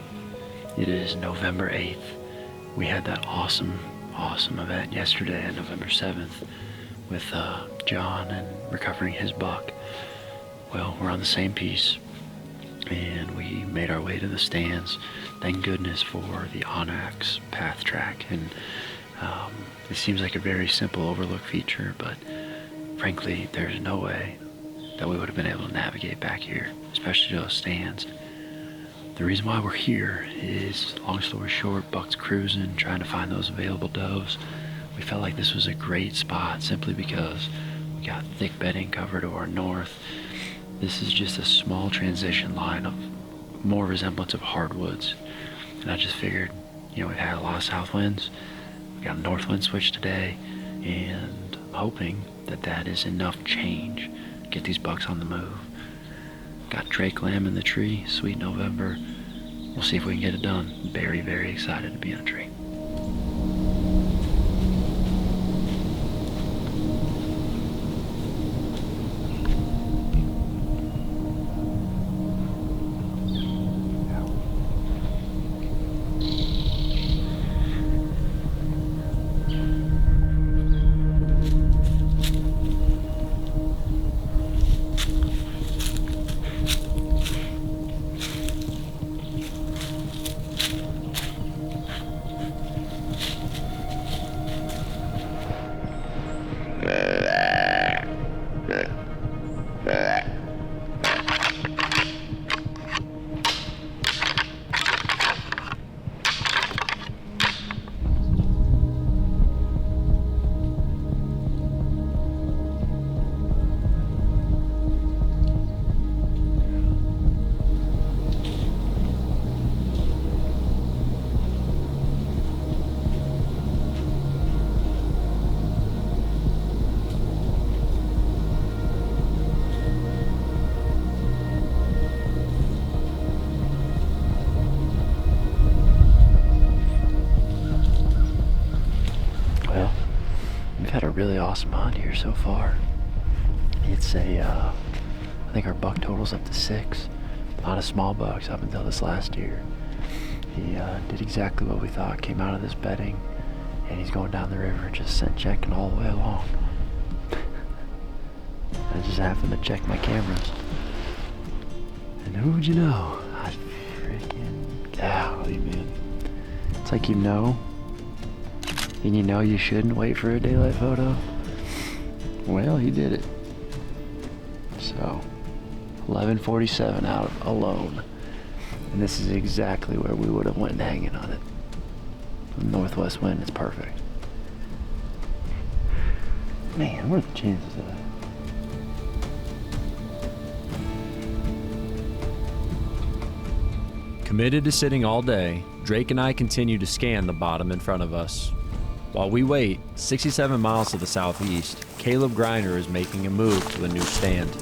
It is November 8th. We had that awesome event yesterday on November 7th with John and recovering his buck. Well, we're on the same piece, and we made our way to the stands. Thank goodness for the Onyx path track, and it seems like a very simple overlook feature, but frankly, there's no way that we would have been able to navigate back here, especially to those stands. The reason why we're here is, long story short, buck's cruising, trying to find those available does. We felt like this was a great spot simply because we got thick bedding cover to our north. This is just a small transition line of more resemblance of hardwoods. And I just figured, you know, we've had a lot of south winds. We got a north wind switch today, and I'm hoping that is enough change to get these bucks on the move. Got Drake lamb in the tree, sweet November. We'll see if we can get it done. Very, very excited to be in a tree. Really awesome hunt here so far. It's I think our buck total's up to 6. A lot of small bucks up until this last year. He did exactly what we thought, came out of this bedding, and he's going down the river, just scent checking all the way along. I just happened to check my cameras. And who would you know? I freaking golly, man. It's like, you know, and you know you shouldn't wait for a daylight photo. Well, he did it. So, 11:47 out alone. And this is exactly where we would have went hanging on it. The northwest wind is perfect. Man, what are the chances of that? Committed to sitting all day, Drake and I continue to scan the bottom in front of us. While we wait, 67 miles to the southeast, Caleb Griner is making a move to a new stand.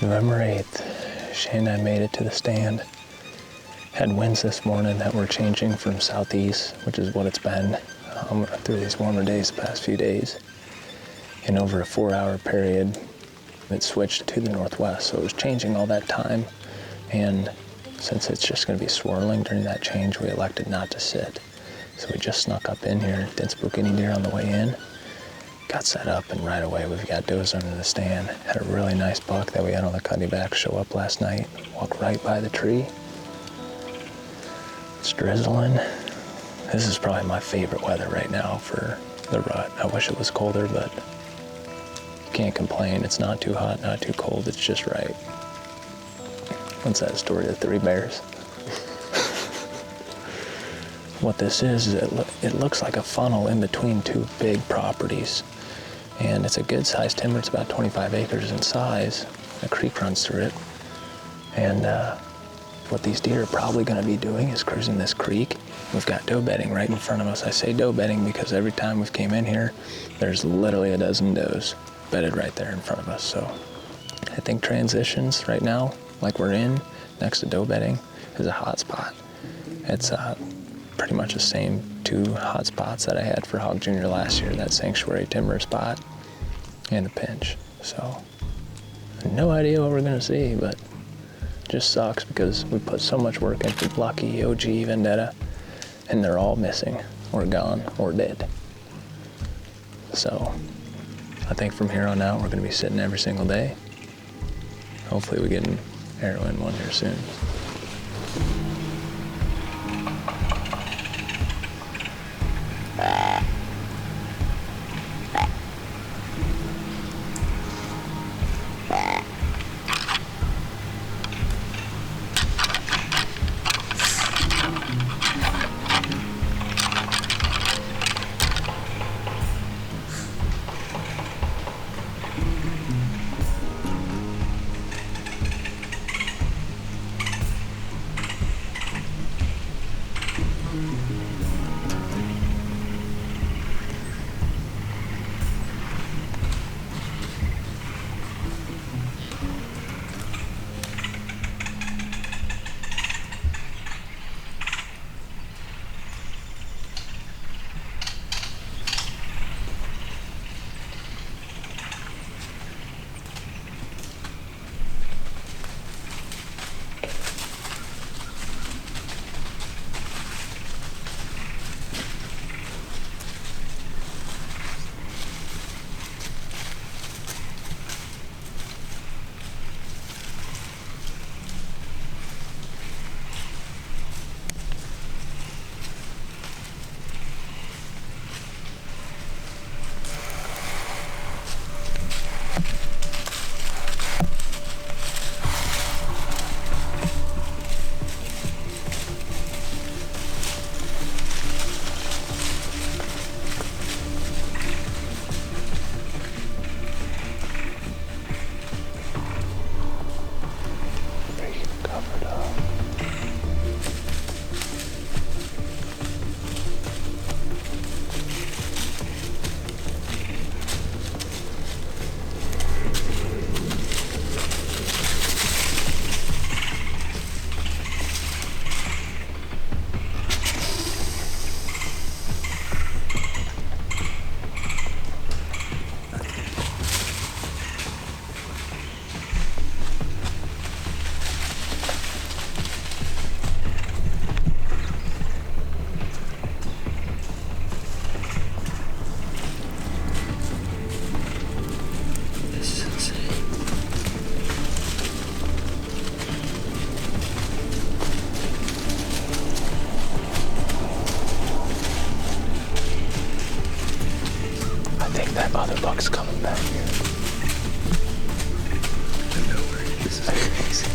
November 8th, Shane and I made it to the stand. Had winds this morning that were changing from southeast, which is what it's been through these warmer days the past few days. And over a 4-hour period, it switched to the northwest, so it was changing all that time. And since it's just going to be swirling during that change, we elected not to sit. So we just snuck up in here, didn't spook any deer on the way in. Got set up, and right away we've got does under the stand. Had a really nice buck that we had on the cutty back show up last night. Walked right by the tree. It's drizzling. This is probably my favorite weather right now for the rut. I wish it was colder, but can't complain. It's not too hot, not too cold. It's just right. What's that story, the 3 bears? what this is it looks like a funnel in between two big properties. And it's a good sized timber. It's about 25 acres in size. A creek runs through it. And what these deer are probably going to be doing is cruising this creek. We've got doe bedding right in front of us. I say doe bedding because every time we've came in here, there's literally a dozen does bedded right there in front of us. So I think transitions right now, like we're in, next to doe bedding, is a hot spot. It's pretty much the same two hot spots that I had for Hog Junior last year, that sanctuary timber spot and the pinch. So no idea what we're gonna see, but just sucks because we put so much work into Lucky, OG, Vendetta, and they're all missing or gone or dead. So I think from here on out we're gonna be sitting every single day. Hopefully we get an arrow in one here soon. That other buck's coming back here. I know where it is. This is crazy.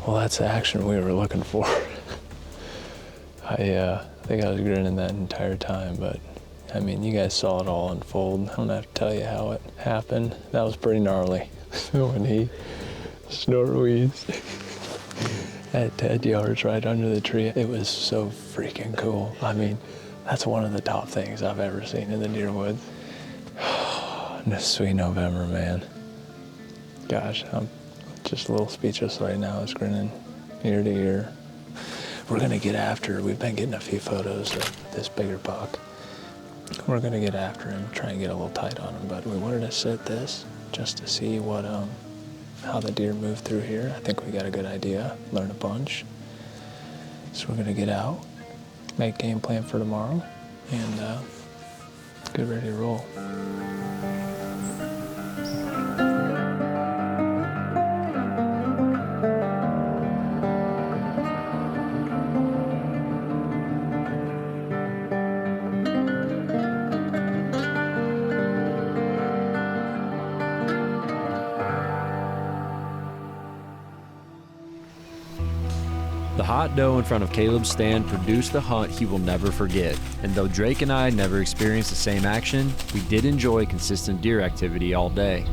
Well, that's the action we were looking for. I think I was grinning that entire time, but I mean, you guys saw it all unfold. I don't have to tell you how it happened. That was pretty gnarly when he snort-wheezed at 10 yards right under the tree. It was so freaking cool. I mean, That's one of the top things I've ever seen in the deer woods. This sweet November, man. Gosh, I'm just a little speechless right now. It's grinning ear to ear. We're gonna get after, we've been getting a few photos of this bigger buck. We're gonna get after him, try and get a little tight on him, but we wanted to sit this just to see what, how the deer move through here. I think we got a good idea, learn a bunch. So we're gonna get out, make game plan for tomorrow, and get ready to roll. The hot dough in front of Caleb's stand produced a hunt he will never forget, and though Drake and I never experienced the same action, we did enjoy consistent deer activity all day.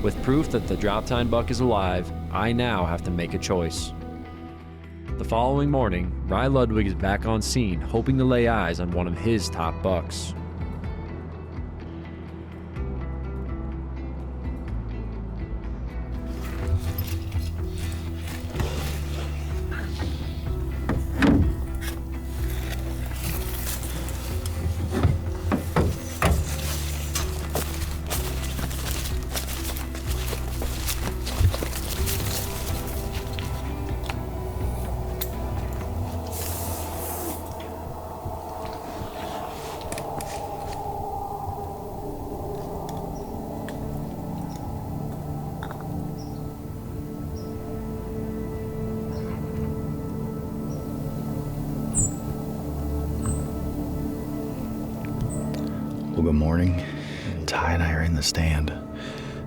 With proof that the drop tine buck is alive, I now have to make a choice. The following morning, Rye Ludwig is back on scene, hoping to lay eyes on one of his top bucks. Well, good morning. Ty and I are in the stand.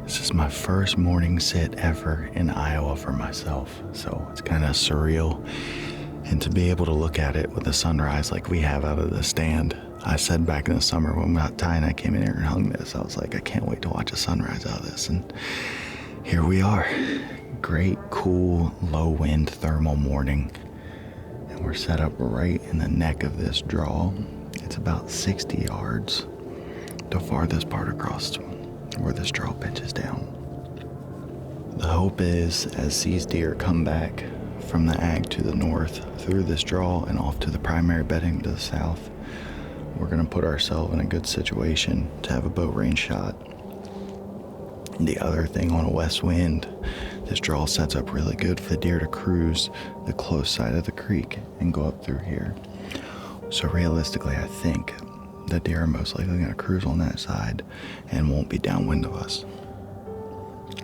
This is my first morning sit ever in Iowa for myself, so it's kind of surreal. And to be able to look at it with the sunrise like we have out of the stand, I said back in the summer when Ty and I came in here and hung this, I was like, I can't wait to watch a sunrise out of this. And here we are. Great, cool, low wind, thermal morning. And we're set up right in the neck of this draw. It's about 60 yards. The farthest part across where this draw pitches down. The hope is, as these deer come back from the ag to the north, through this draw and off to the primary bedding to the south, we're gonna put ourselves in a good situation to have a boat range shot. The other thing, on a west wind, this draw sets up really good for the deer to cruise the close side of the creek and go up through here. So realistically, I think the deer are most likely going to cruise on that side and won't be downwind of us.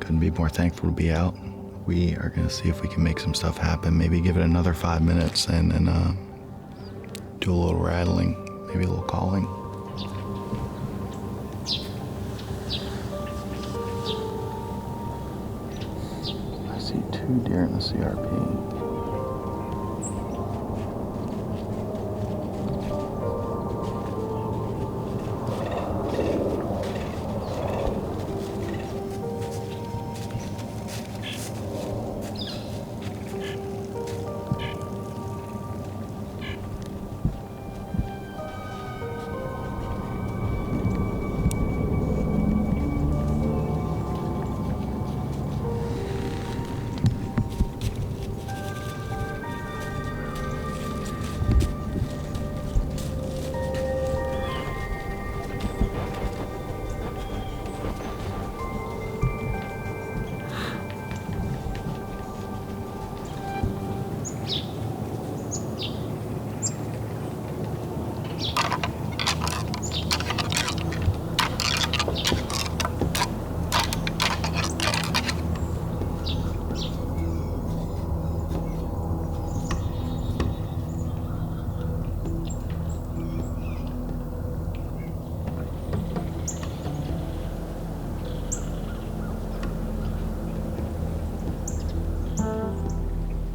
Couldn't be more thankful to be out. We are going to see if we can make some stuff happen, maybe give it another 5 minutes and then do a little rattling, maybe a little calling. I see 2 deer in the CRP.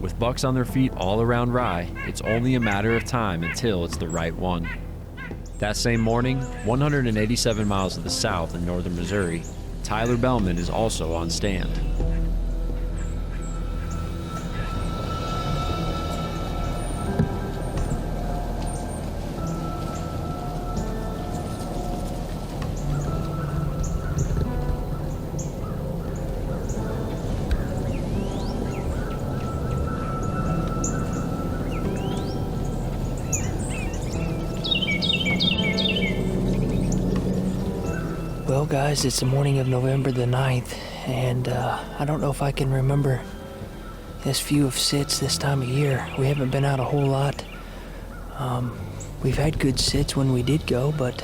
With bucks on their feet all around Rye, it's only a matter of time until it's the right one. That same morning, 187 miles to the south in northern Missouri, Tyler Bellman is also on stand. Well, guys, it's the morning of November the 9th, and I don't know if I can remember this few of sits this time of year. We haven't been out a whole lot. We've had good sits when we did go, but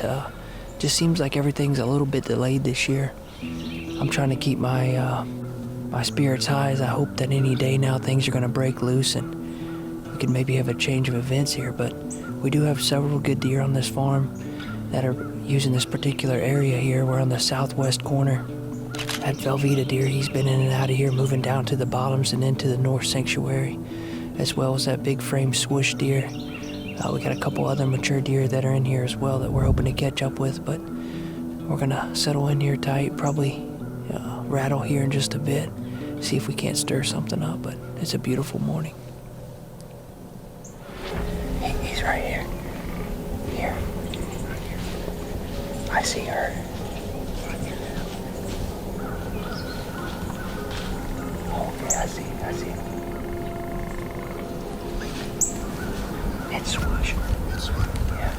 just seems like everything's a little bit delayed this year. I'm trying to keep my spirits high, as I hope that any day now things are going to break loose and we could maybe have a change of events here. But we do have several good deer on this farm that are using this particular area here. We're on the southwest corner. That Velveeta deer, he's been in and out of here, moving down to the bottoms and into the north sanctuary, as well as that big frame swoosh deer. We got a couple other mature deer that are in here as well that we're hoping to catch up with, but we're gonna settle in here tight, probably rattle here in just a bit, see if we can't stir something up, but it's a beautiful morning. He's right here. Here. I see her. Okay, I see. It's swoosh. Yeah.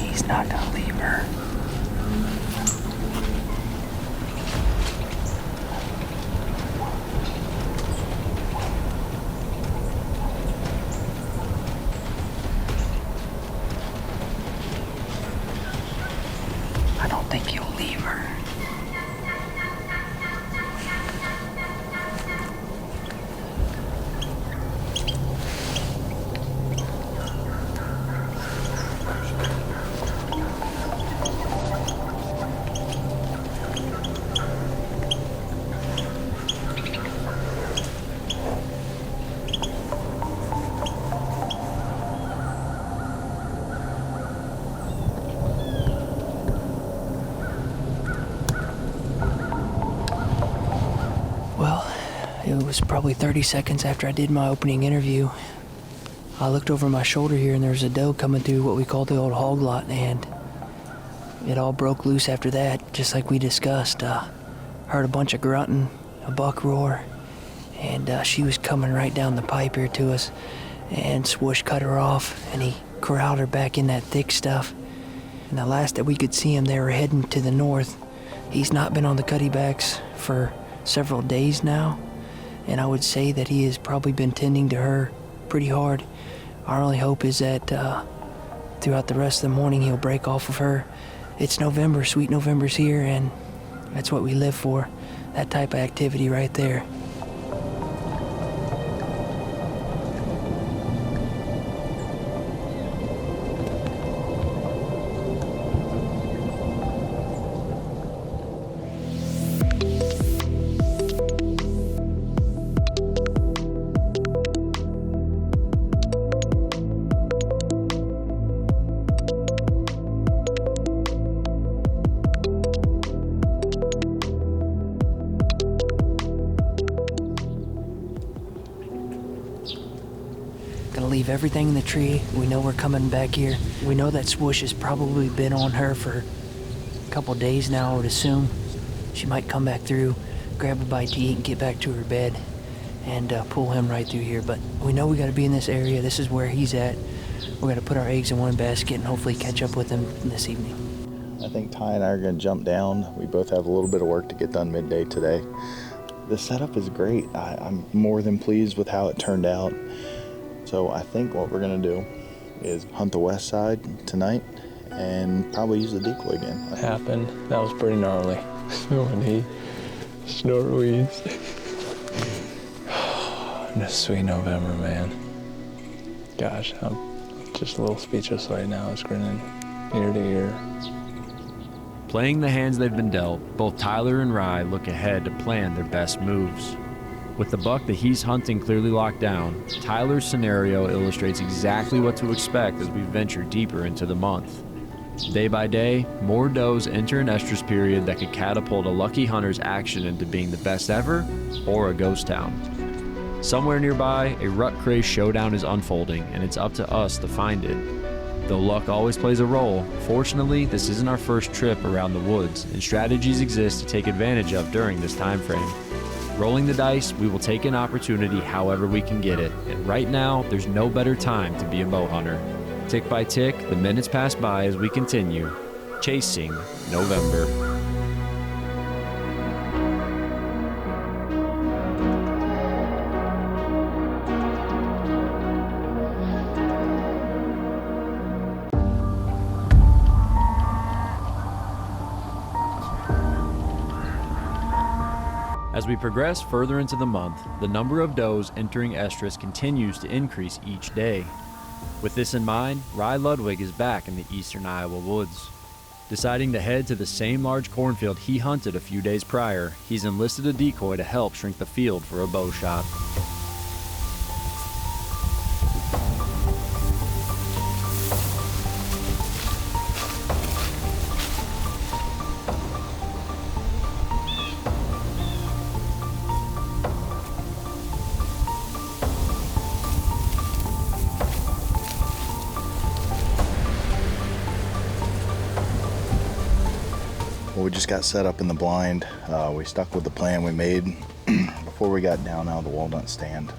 He's not gonna leave her. I don't think he'll leave her. It was probably 30 seconds after I did my opening interview. I looked over my shoulder here and there was a doe coming through what we call the old hog lot, and it all broke loose after that, just like we discussed. Heard a bunch of grunting, a buck roar, and she was coming right down the pipe here to us, and Swoosh cut her off and he corralled her back in that thick stuff. And the last that we could see him, they were heading to the north. He's not been on the cuttybacks for several days now, and I would say that he has probably been tending to her pretty hard. Our only hope is that throughout the rest of the morning he'll break off of her. It's November, sweet November's here, and that's what we live for, that type of activity right there. Gonna leave everything in the tree. We know we're coming back here. We know that Swoosh has probably been on her for a couple days now, I would assume. She might come back through, grab a bite to eat, and get back to her bed, and pull him right through here. But we know we gotta be in this area. This is where he's at. We're gonna put our eggs in one basket and hopefully catch up with him this evening. I think Ty and I are gonna jump down. We both have a little bit of work to get done midday today. The setup is great. I'm more than pleased with how it turned out. So I think what we're gonna do is hunt the west side tonight and probably use the decoy again. What happened? That was pretty gnarly. When he snorweeds. Just sweet November, man. Gosh, I'm just a little speechless right now. It's grinning ear to ear. Playing the hands they've been dealt, both Tyler and Rye look ahead to plan their best moves. With the buck that he's hunting clearly locked down, Tyler's scenario illustrates exactly what to expect as we venture deeper into the month. Day by day, more does enter an estrus period that could catapult a lucky hunter's action into being the best ever or a ghost town. Somewhere nearby, a rut craze showdown is unfolding, and it's up to us to find it. Though luck always plays a role, fortunately, this isn't our first trip around the woods, and strategies exist to take advantage of during this time frame. Rolling the dice, we will take an opportunity however we can get it, and right now, there's no better time to be a bow hunter. Tick by tick, the minutes pass by as we continue chasing November. As we progress further into the month, the number of does entering estrus continues to increase each day. With this in mind, Rye Ludwig is back in the eastern Iowa woods. Deciding to head to the same large cornfield he hunted a few days prior, he's enlisted a decoy to help shrink the field for a bow shot. Well, we just got set up in the blind. We stuck with the plan we made before we got down out of the walnut stand.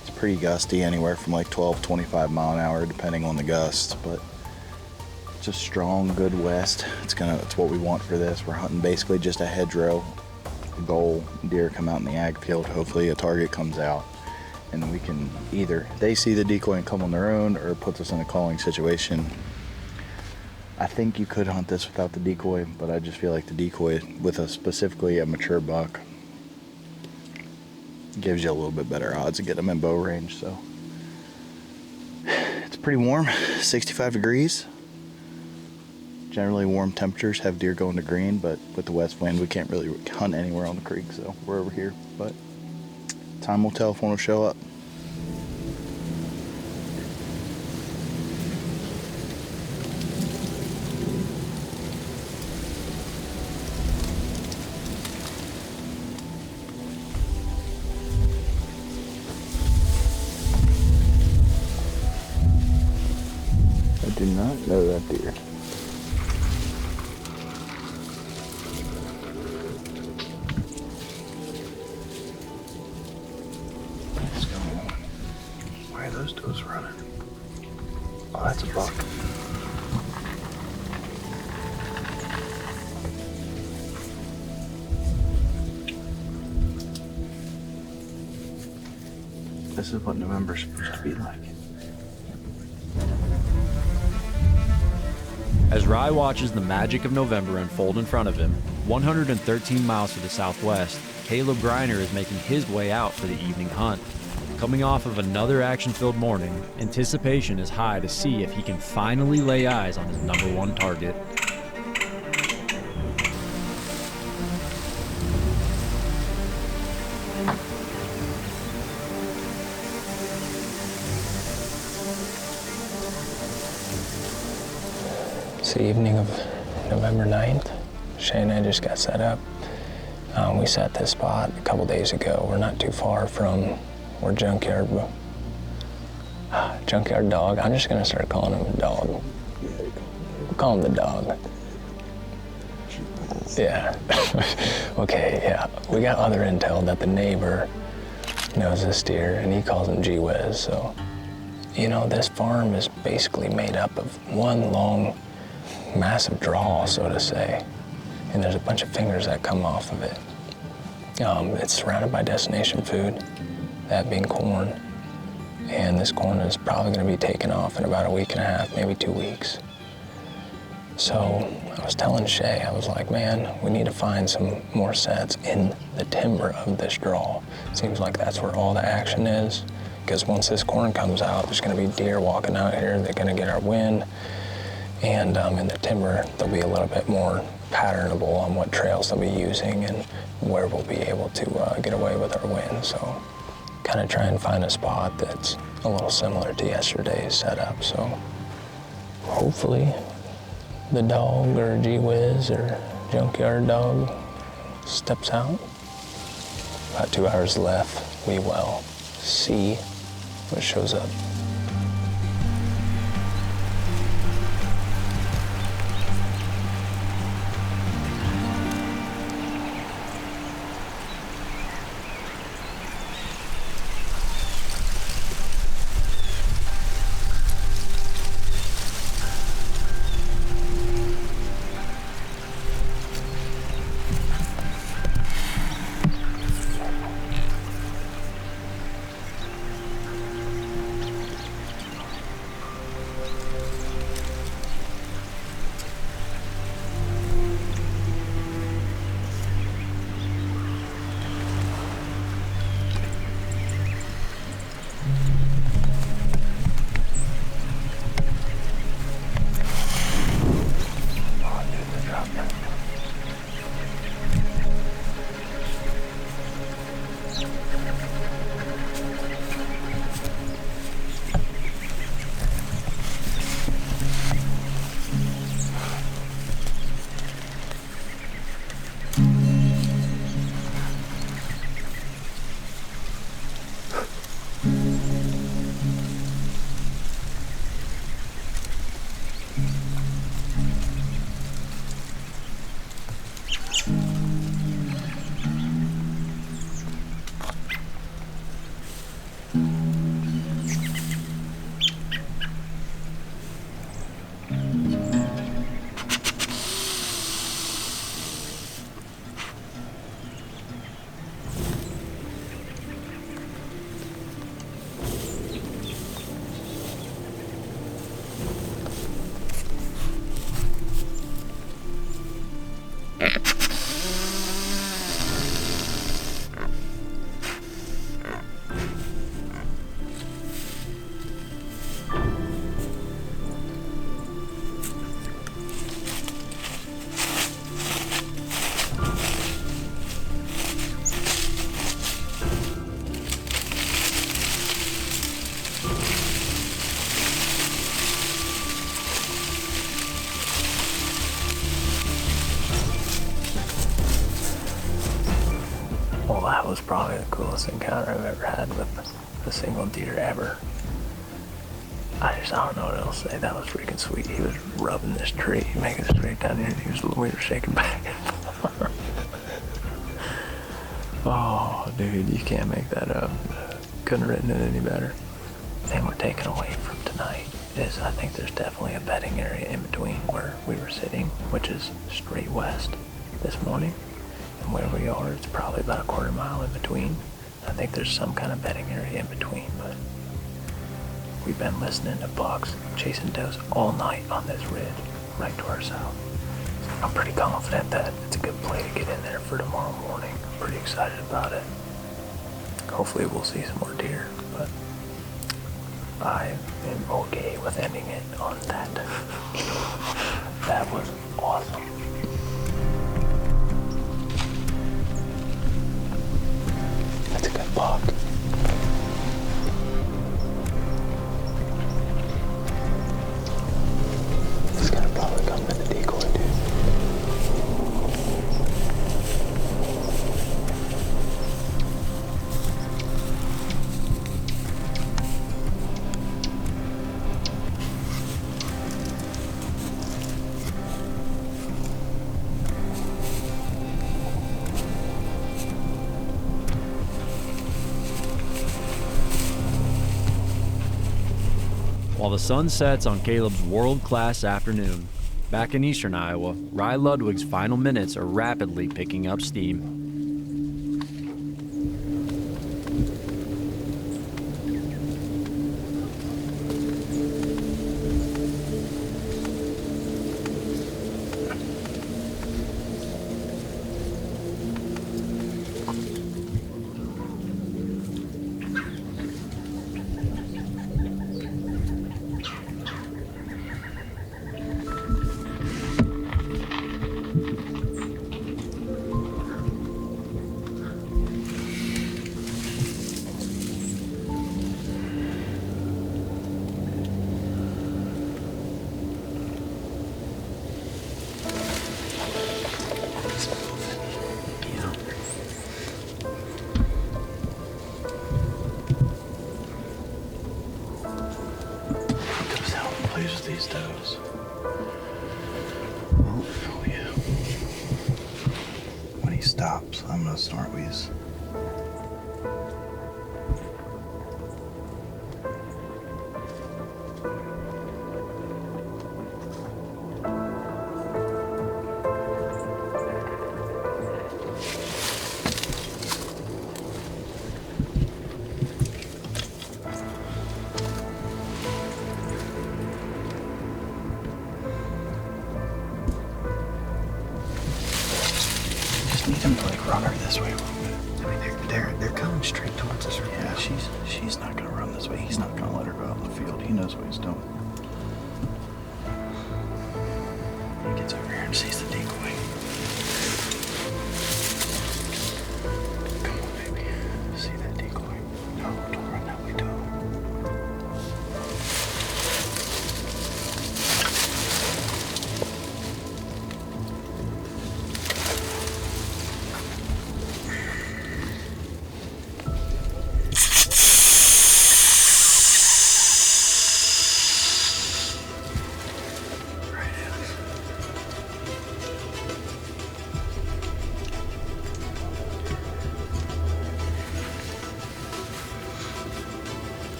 It's pretty gusty, anywhere from like 12, 25 mile an hour, depending on the gusts, but it's a strong, good west. It's what we want for this. We're hunting basically just a hedgerow. The goal, deer come out in the ag field. Hopefully a target comes out, and we can either they see the decoy and come on their own, or it puts us in a calling situation. I think you could hunt this without the decoy, but I just feel like the decoy, with specifically a mature buck, gives you a little bit better odds to get them in bow range. So it's pretty warm, 65 degrees. Generally warm temperatures have deer going to green, but with the west wind, we can't really hunt anywhere on the creek, so we're over here. But time will tell if one will show up. I do not know that deer. What's going on? Why are those does running? Oh, that's a buck. This is what November's supposed to be like. As Rye watches the magic of November unfold in front of him, 113 miles to the southwest, Caleb Griner is making his way out for the evening hunt. Coming off of another action-filled morning, anticipation is high to see if he can finally lay eyes on his number one target. It's the evening of November 9th. Shay and I just got set up. We set this spot a couple days ago. We're not too far from where Junkyard Dog. I'm just gonna start calling him a dog. We'll call him the dog. Yeah. Okay, yeah. We got other intel that the neighbor knows this deer and he calls him G-Wiz, so. You know, this farm is basically made up of one long, massive draw, so to say. And there's a bunch of fingers that come off of it. It's surrounded by destination food, that being corn. And this corn is probably gonna be taken off in about a week and a half, maybe 2 weeks. So I was telling Shay, I was like, man, we need to find some more sets in the timber of this draw. Seems like that's where all the action is. Because once this corn comes out, there's gonna be deer walking out here, they're gonna get our wind. And in the timber, they'll be a little bit more patternable on what trails they'll be using and where we'll be able to get away with our wind. So kind of try and find a spot that's a little similar to yesterday's setup. So hopefully the dog or Gee Whiz or junkyard dog steps out. About 2 hours left. We will see what shows up. Well, that was probably the coolest encounter I've ever had with a single deer ever. I don't know what else to say. That was freaking sweet. He was rubbing this tree, making it straight down here, and we were shaking back and forth. Oh, dude, you can't make that up. Couldn't have written it any better. The thing we're taking away from tonight is I think there's definitely a bedding area in between where we were sitting, which is straight west this morning, and where we are, it's probably about a quarter mile in between. I think there's some kind of bedding area in between, but we've been listening to bucks chasing does all night on this ridge right to our south. I'm pretty confident that it's a good play to get in there for tomorrow morning. I'm pretty excited about it. Hopefully we'll see some more deer, but I am okay with ending it on that. That was awesome. That's a good buck. He's gonna probably come in the decoy, dude. While the sun sets on Caleb's world-class afternoon, back in eastern Iowa, Rye Ludwig's final minutes are rapidly picking up steam. stops, I'm gonna snort wheeze. Need him to like run her this way a little bit. I mean, they're coming straight towards us right now. She's not gonna run this way. He's not gonna let her go out in the field. He knows what he's doing. He gets over here and sees the decoy. Come on, baby. See that decoy? No, don't run that way, don't.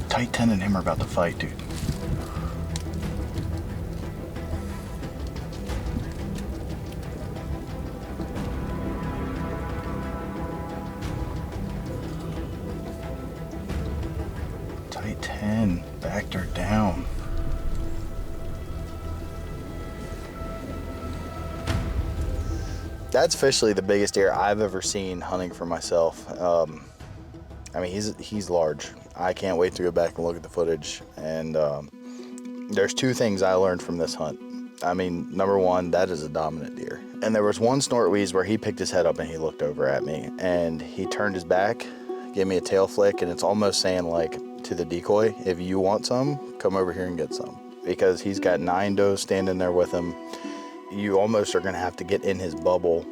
Tight 10 and him are about to fight, dude. Tight 10, backed her down. That's officially the biggest deer I've ever seen hunting for myself. I mean, he's large. I can't wait to go back and look at the footage. And there's two things I learned from this hunt. I mean, number one, that is a dominant deer. And there was one snort wheeze where he picked his head up and he looked over at me and he turned his back, gave me a tail flick, and it's almost saying like to the decoy, if you want some, come over here and get some. Because he's got 9 does standing there with him. You almost are gonna have to get in his bubble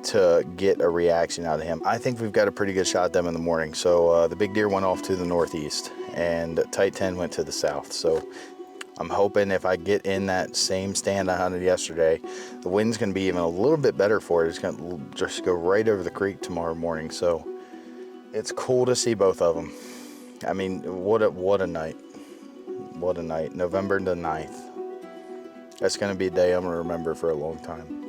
to get a reaction out of him. I think we've got a pretty good shot at them in the morning. So the big deer went off to the northeast and tight 10 went to the south. So I'm hoping if I get in that same stand I hunted yesterday, the wind's gonna be even a little bit better for it. It's gonna just go right over the creek tomorrow morning. So it's cool to see both of them. I mean, what a night. What a night. November the 9th. That's gonna be a day I'm gonna remember for a long time.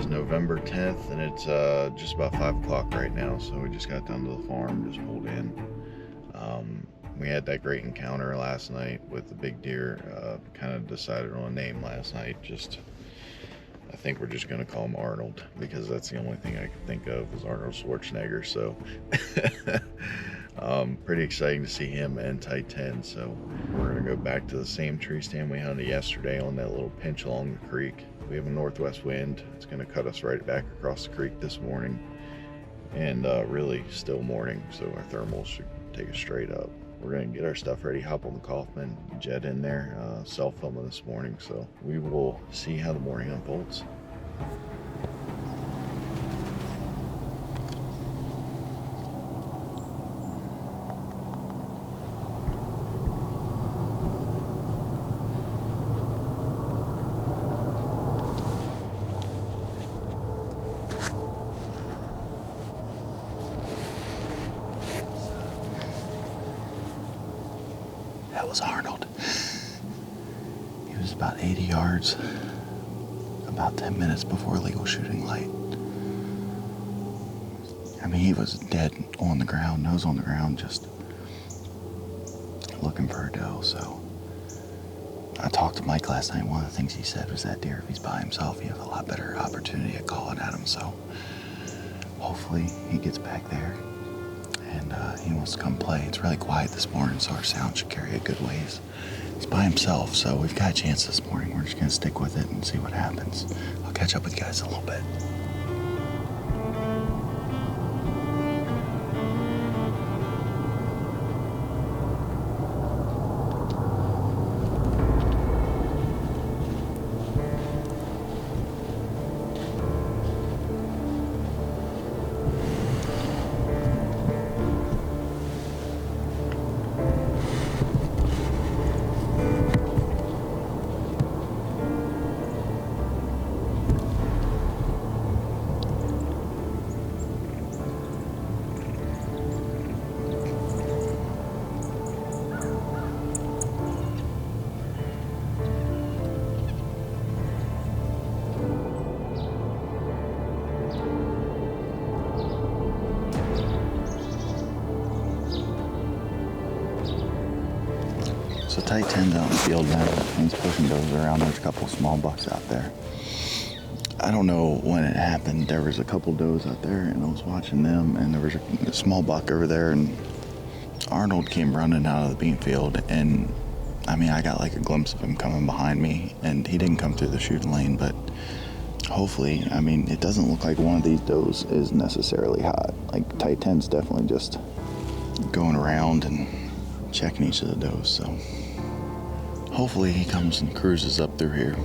November 10th, and it's just about 5 o'clock right now, so we just got down to the farm, just pulled in. We had that great encounter last night with the big deer. Kind of decided on a name last night. I think we're just going to call him Arnold, because that's the only thing I could think of was Arnold Schwarzenegger. So pretty exciting to see him and tight 10. So we're going to go back to the same tree stand we hunted yesterday on that little pinch along the creek. We have a northwest wind. It's going to cut us right back across the creek this morning, and really still morning, so our thermals should take us straight up. We're going to get our stuff ready, hop on the Kaufman, jet in there, self-filming this morning, so we will see how the morning unfolds. That was Arnold. He was about 80 yards, about 10 minutes before legal shooting light. I mean, he was dead on the ground, nose on the ground, just looking for a doe. So I talked to Mike last night. One of the things he said was that deer, if he's by himself, you have a lot better opportunity at calling at him. So hopefully he gets back there. And he wants to come play. It's really quiet this morning, so our sound should carry a good ways. He's by himself, so we've got a chance this morning. We're just gonna stick with it and see what happens. I'll catch up with you guys in a little bit. So tight 10's out in the field now. He's pushing does around. There's a couple small bucks out there. I don't know when it happened. There was a couple does out there, and I was watching them, and there was a small buck over there, and Arnold came running out of the bean field, and I mean, I got like a glimpse of him coming behind me, and he didn't come through the shooting lane, but hopefully, I mean, it doesn't look like one of these does is necessarily hot. Like, tight 10's definitely just going around and checking each of the does, so hopefully he comes and cruises up through here.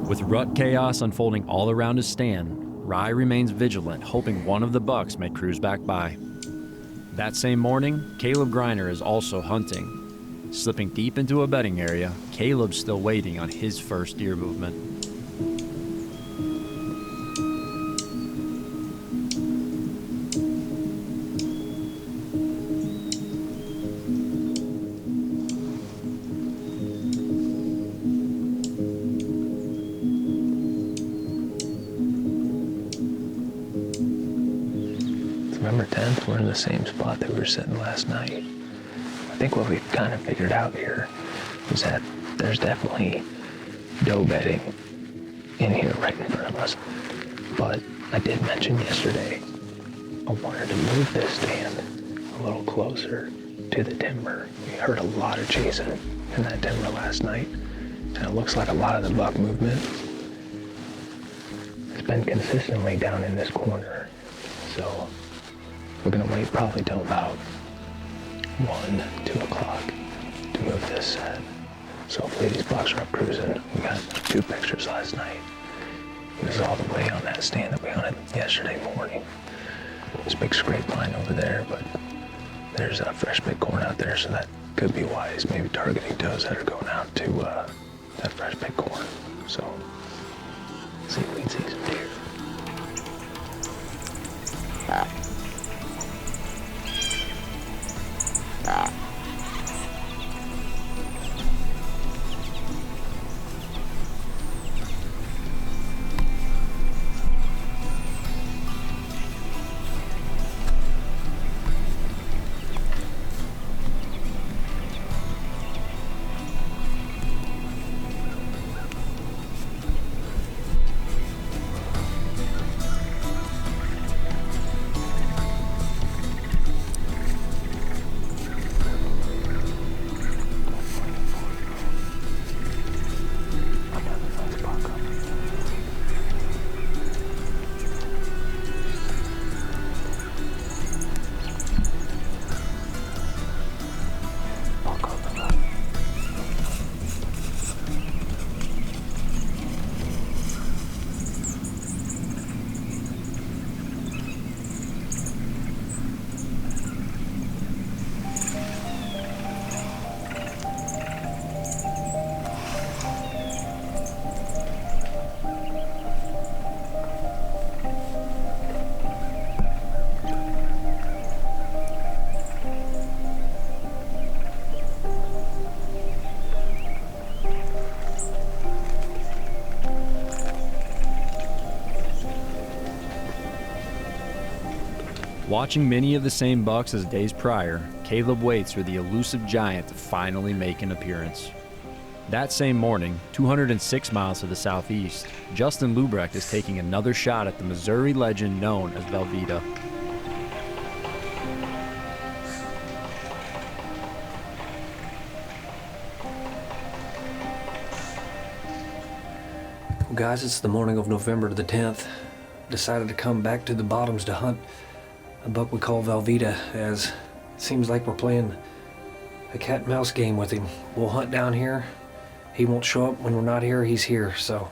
With rut chaos unfolding all around his stand, Rye remains vigilant, hoping one of the bucks may cruise back by. That same morning, Caleb Griner is also hunting. Slipping deep into a bedding area, Caleb's still waiting on his first deer movement. November 10th, we're in the same spot that we were sitting last night. I think what we've kind of figured out here is that there's definitely doe bedding in here right in front of us. But I did mention yesterday I wanted to move this stand a little closer to the timber. We heard a lot of chasing in that timber last night, and it looks like a lot of the buck movement has been consistently down in this corner. So we're gonna wait probably till about 1, 2 o'clock to move this set. So hopefully these bucks are up cruising. We got 2 pictures last night. He was all the way on that stand that we hunted yesterday morning. There's a big scrape line over there, but there's a fresh big corn out there, so that could be why he's maybe targeting does that are going out to that fresh big corn. So see if we can see some deer. Watching many of the same bucks as days prior, Caleb waits for the elusive giant to finally make an appearance. That same morning, 206 miles to the southeast, Justin Luebrecht is taking another shot at the Missouri legend known as Velveeta. Well, guys, it's the morning of November the 10th. Decided to come back to the bottoms to hunt a buck we call Velveeta, as it seems like we're playing a cat and mouse game with him. We'll hunt down here. He won't show up when we're not here. He's here. So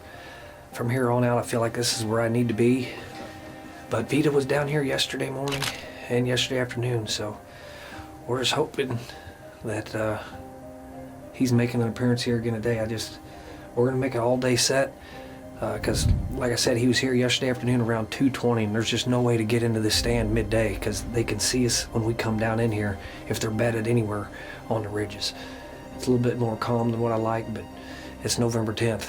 from here on out, I feel like this is where I need to be. But Vita was down here yesterday morning and yesterday afternoon, so we're just hoping that he's making an appearance here again today. We're gonna make an all-day set, because like I said, he was here yesterday afternoon around 2:20, and there's just no way to get into this stand midday because they can see us when we come down in here if they're bedded anywhere on the ridges. It's a little bit more calm than what I like, but it's November 10th.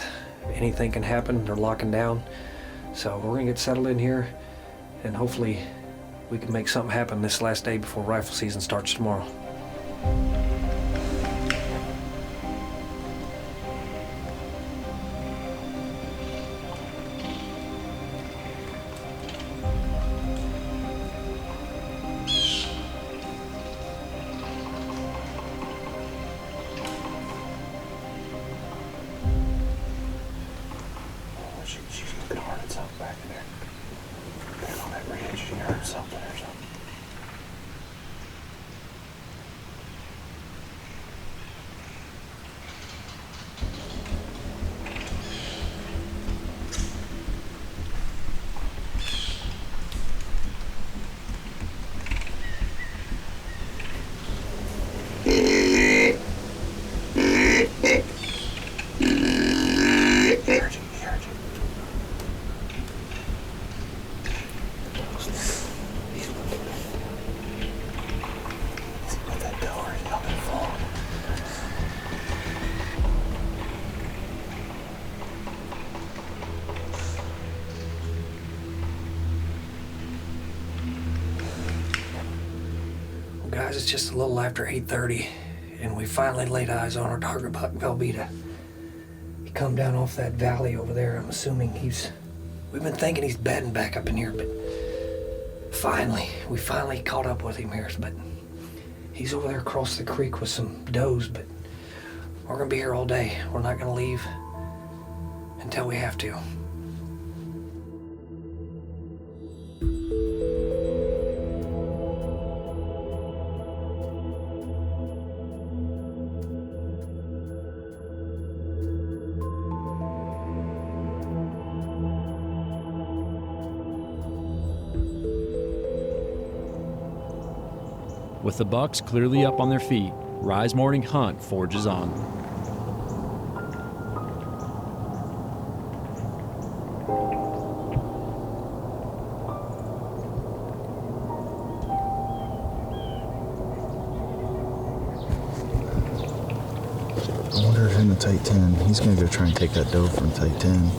Anything can happen. They're locking down, so we're gonna get settled in here, and hopefully we can make something happen this last day before rifle season starts tomorrow. Guys, it's just a little after 8:30, and we finally laid eyes on our target buck, Velveeta. He come down off that valley over there. I'm assuming we've been thinking he's bedding back up in here, but we finally caught up with him here. But he's over there across the creek with some does, but we're gonna be here all day. We're not gonna leave until we have to. With the bucks clearly up on their feet, Rye's morning hunt forges on. I wonder if in the tight 10, he's gonna go try and take that doe from tight 10.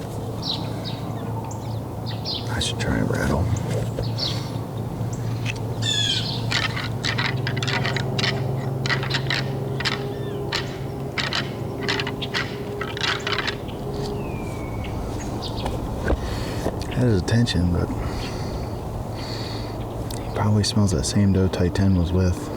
I should try and rattle. Had his attention, but he probably smells that same doe tight 10 was with.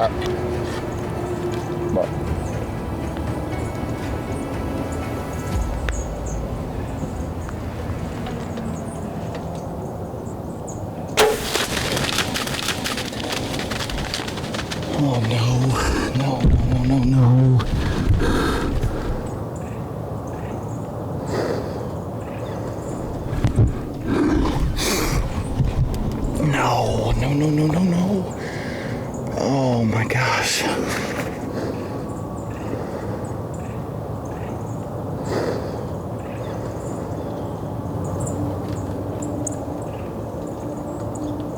But oh no. No. Oh my gosh.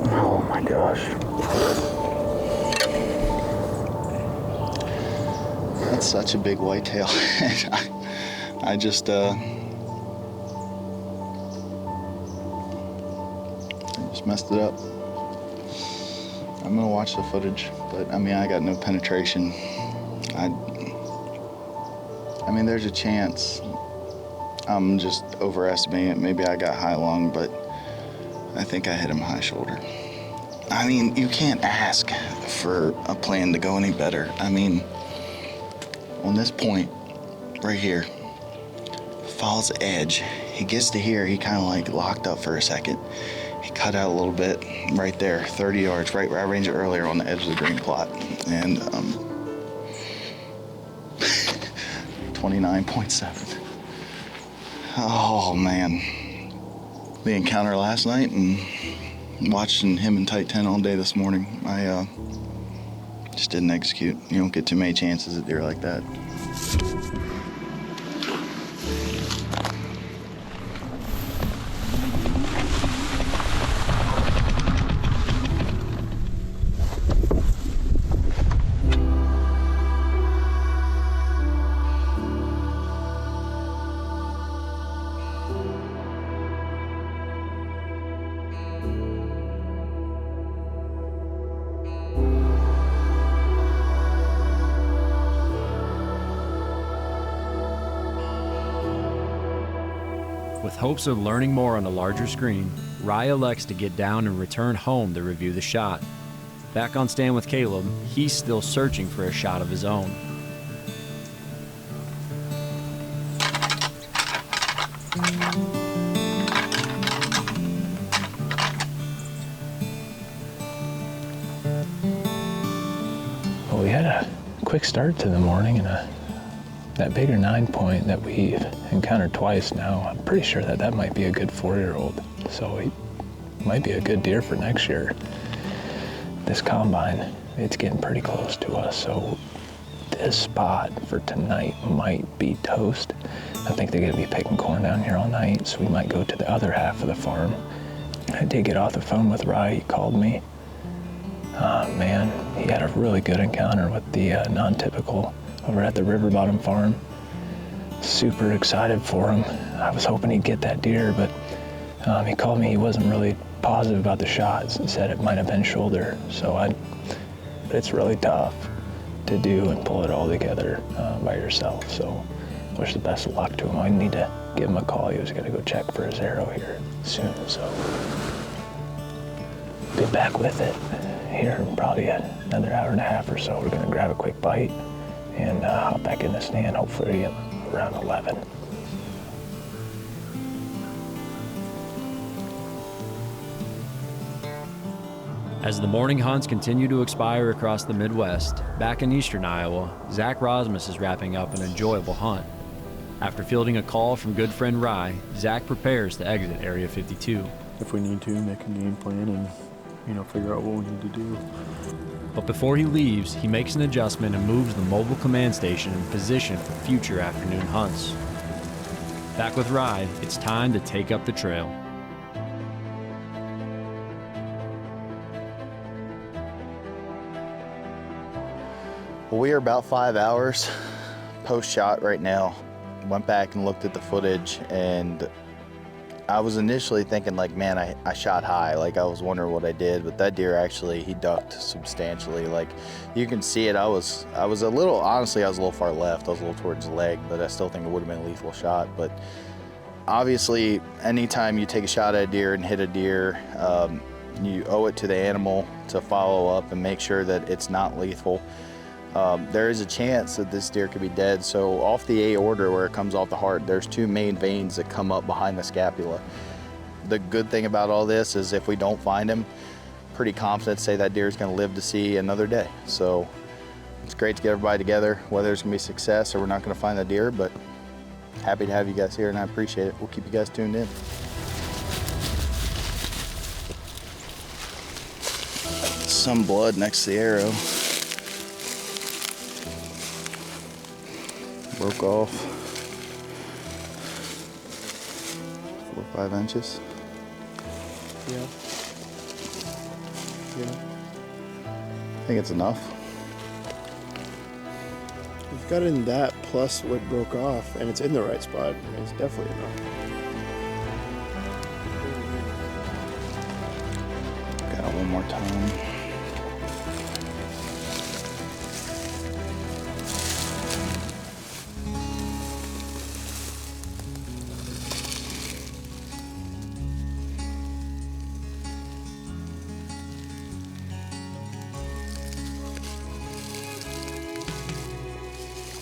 Oh my gosh. That's such a big whitetail. I just messed it up. I'm gonna watch the footage, but I mean, I got no penetration. I mean, there's a chance I'm just overestimating it. Maybe I got high lung, but I think I hit him high shoulder. I mean, you can't ask for a plan to go any better. I mean, on this point right here, follows the edge. He gets to here, he kind of like locked up for a second. He cut out a little bit right there, 30 yards, right where I ranged it earlier on the edge of the green plot. And 29.7. Oh man. The encounter last night and watching him in tight 10 all day this morning, I just didn't execute. You don't get too many chances at deer like that. With hopes of learning more on a larger screen, Rye elects to get down and return home to review the shot. Back on stand with Caleb, he's still searching for a shot of his own. Well, we had a quick start to the morning and that bigger 9-point that we've encountered twice now. I'm pretty sure that might be a good 4-year-old. So he might be a good deer for next year. This combine, it's getting pretty close to us. So this spot for tonight might be toast. I think they're gonna be picking corn down here all night. So we might go to the other half of the farm. I did get off the phone with Rye, he called me. Man, he had a really good encounter with the non-typical over at the River Bottom farm. Super excited for him. I was hoping he'd get that deer, but he called me, he wasn't really positive about the shots and said it might have been shoulder. But it's really tough to do and pull it all together by yourself. So wish the best of luck to him. I need to give him a call. He was gonna go check for his arrow here soon. So be back with it here in probably another hour and a half or so. We're gonna grab a quick bite and hop back in the stand, hopefully around 11. As the morning hunts continue to expire across the Midwest, back in eastern Iowa, Zach Rozmus is wrapping up an enjoyable hunt. After fielding a call from good friend Rye, Zach prepares to exit Area 52. If we need to, make a game plan and, figure out what we need to do. But before he leaves, he makes an adjustment and moves the mobile command station in position for future afternoon hunts. Back with Rye, it's time to take up the trail. Well, we are about 5 hours post-shot right now. Went back and looked at the footage, and I was initially thinking like, man, I shot high. Like I was wondering what I did, but that deer actually, he ducked substantially. Like you can see it. I was a little, honestly, I was a little far left. I was a little towards the leg, but I still think it would have been a lethal shot. But obviously, anytime you take a shot at a deer and hit a deer, you owe it to the animal to follow up and make sure that it's not lethal. There is a chance that this deer could be dead. So off the aorta where it comes off the heart, there's 2 main veins that come up behind the scapula. The good thing about all this is if we don't find him, pretty confident to say that deer is going to live to see another day. So it's great to get everybody together, whether it's going to be success or we're not going to find the deer, but happy to have you guys here and I appreciate it. We'll keep you guys tuned in. Some blood next to the arrow. Broke off 4 or 5 inches. Yeah. I think it's enough. We've got in that plus what broke off, and it's in the right spot. It's definitely enough. Got it one more time.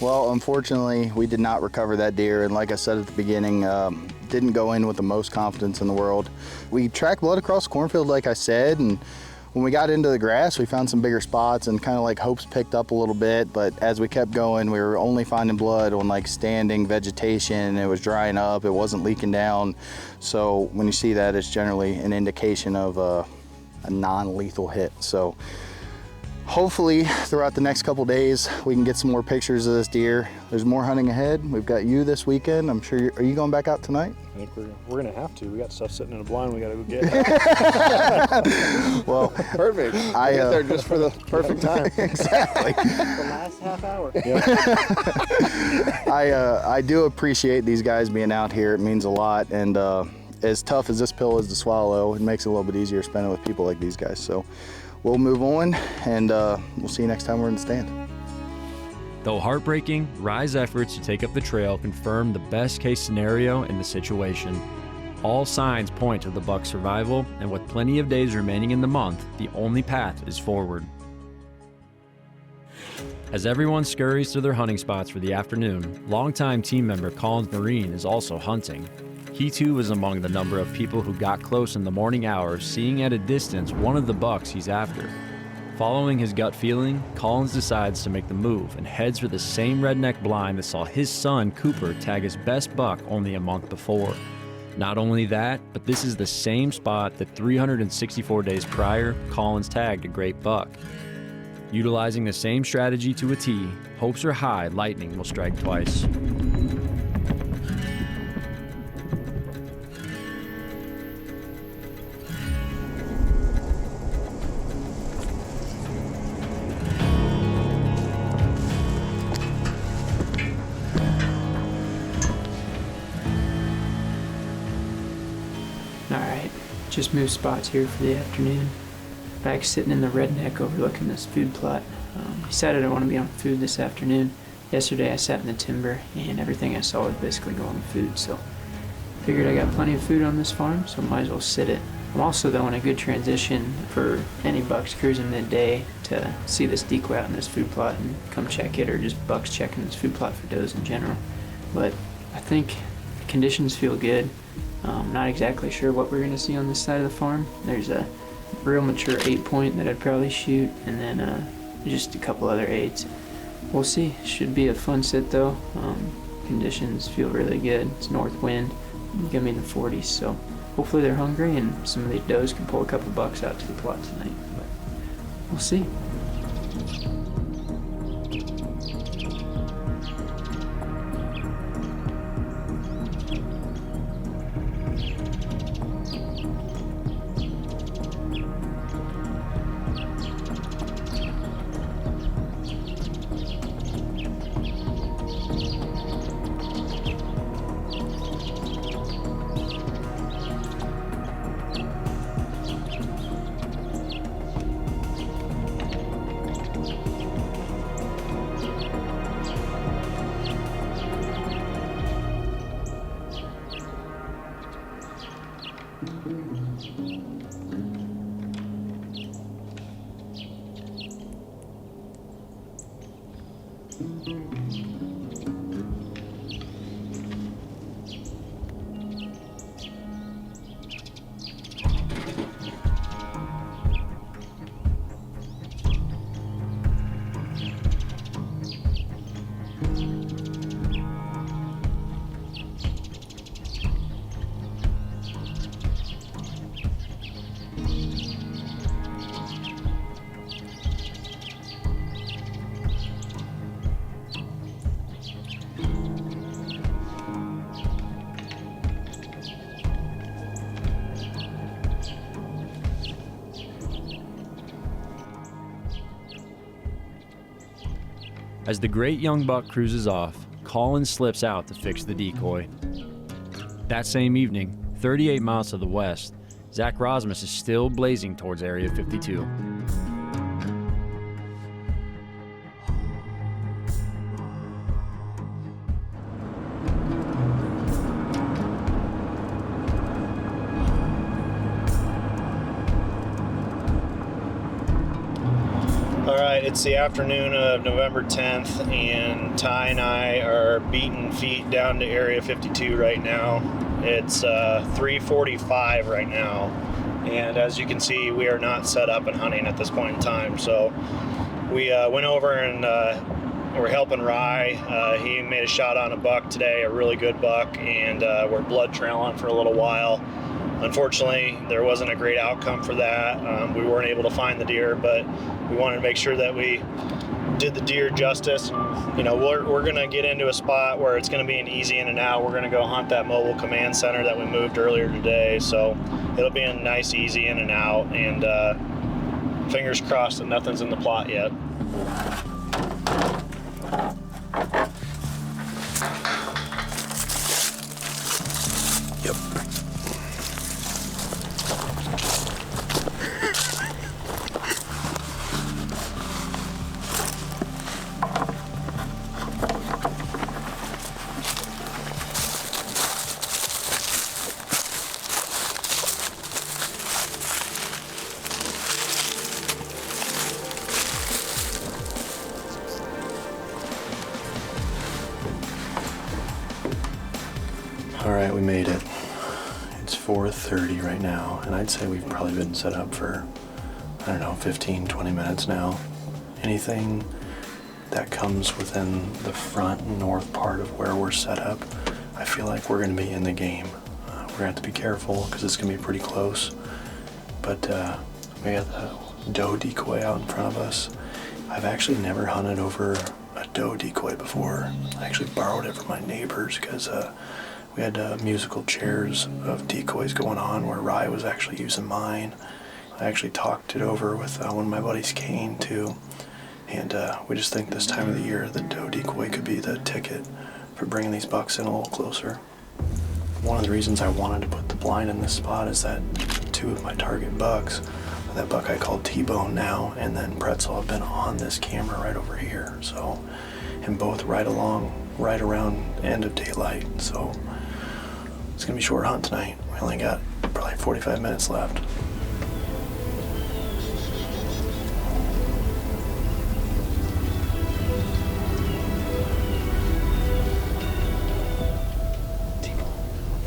Well, unfortunately, we did not recover that deer, and like I said at the beginning, didn't go in with the most confidence in the world. We tracked blood across the cornfield, like I said, and when we got into the grass, we found some bigger spots and kind of like hopes picked up a little bit, but as we kept going, we were only finding blood on like standing vegetation. It was drying up, it wasn't leaking down. So when you see that, it's generally an indication of a non-lethal hit. So hopefully throughout the next couple days, we can get some more pictures of this deer. There's more hunting ahead. We've got you this weekend. I'm sure are you going back out tonight? I think we're gonna have to. We got stuff sitting in a blind we gotta go get. Well, perfect. I get there just for the perfect time. Exactly. The last half hour. I do appreciate these guys being out here. It means a lot, and as tough as this pill is to swallow, it makes it a little bit easier spending with people like these guys. So we'll move on, and we'll see you next time we're in the stand. Though heartbreaking, Rye's efforts to take up the trail confirm the best-case scenario in the situation. All signs point to the buck's survival, and with plenty of days remaining in the month, the only path is forward. As everyone scurries to their hunting spots for the afternoon, longtime team member Colin's Marine is also hunting. He too was among the number of people who got close in the morning hours, seeing at a distance one of the bucks he's after. Following his gut feeling, Collins decides to make the move and heads for the same redneck blind that saw his son Cooper tag his best buck only a month before. Not only that, but this is the same spot that 364 days prior, Collins tagged a great buck. Utilizing the same strategy to a T, hopes are high lightning will strike twice. Just moved spots here for the afternoon. Back sitting in the redneck overlooking this food plot. Decided I want to be on food this afternoon. Yesterday I sat in the timber and everything I saw was basically going to food, so figured I got plenty of food on this farm, so might as well sit it. I'm also though in a good transition for any bucks cruising midday to see this decoy out in this food plot and come check it, or just bucks checking this food plot for does in general. But I think the conditions feel good. Not exactly sure what we're going to see on this side of the farm. There's a real mature 8-point that I'd probably shoot, and then just a couple other 8s. We'll see. Should be a fun sit though. Conditions feel really good. It's north wind. Give me the 40s, so hopefully they're hungry and some of these does can pull a couple bucks out to the plot tonight. But we'll see. As the great young buck cruises off, Colin slips out to fix the decoy. That same evening, 38 miles to the west, Zach Rozmus is still blazing towards Area 52. It's the afternoon of November 10th, and Ty and I are beating feet down to Area 52 right now. It's 3:45 right now, and as you can see, we are not set up and hunting at this point in time. So we went over and we're helping Rye. He made a shot on a buck today, a really good buck, and we're blood trailing for a little while. Unfortunately, there wasn't a great outcome for that. We weren't able to find the deer, but we wanted to make sure that we did the deer justice. And, you know, we're going to get into a spot where it's going to be an easy in and out. We're going to go hunt that mobile command center that we moved earlier today. So it'll be a nice, easy in and out. And fingers crossed that nothing's in the plot yet. Yep. All right, we made it. It's 4:30 right now, and I'd say we've probably been set up for, I don't know, 15, 20 minutes now. Anything that comes within the front north part of where we're set up, I feel like we're gonna be in the game. We're gonna have to be careful because it's gonna be pretty close. But we got the doe decoy out in front of us. I've actually never hunted over a doe decoy before. I actually borrowed it from my neighbors because we had musical chairs of decoys going on where Rye was actually using mine. I actually talked it over with one of my buddies, Kane, too. And we just think this time of the year, the doe decoy could be the ticket for bringing these bucks in a little closer. One of the reasons I wanted to put the blind in this spot is that two of my target bucks, that buck I call T-Bone now, and then Pretzel, have been on this camera right over here. So, and both right around end of daylight. So it's gonna be a short hunt tonight. We only got probably 45 minutes left.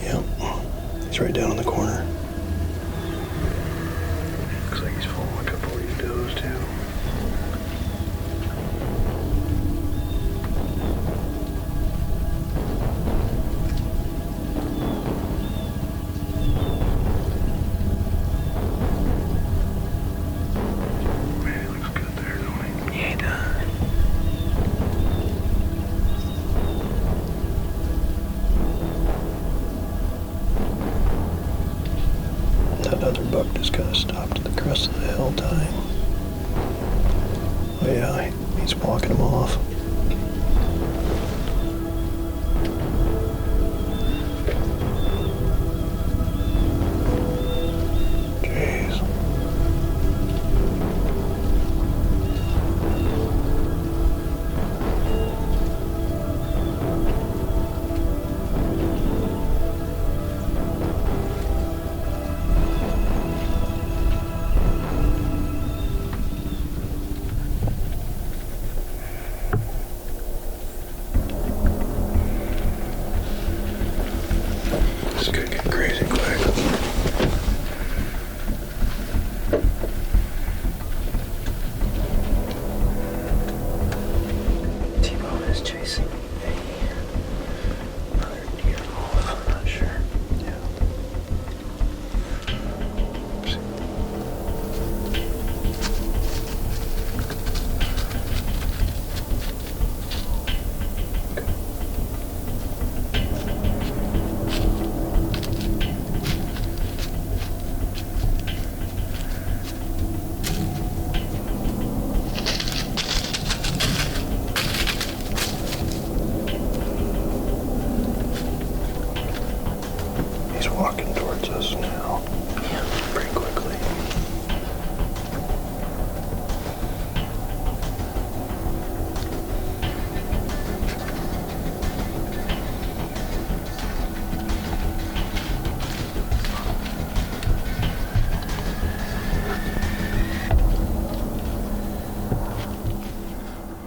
Yep, he's right down in the corner. Looks like he's following a couple of these does too. Other buck just kind of stopped at the crest of the hill tying. Oh yeah, he's walking him off. Jeez.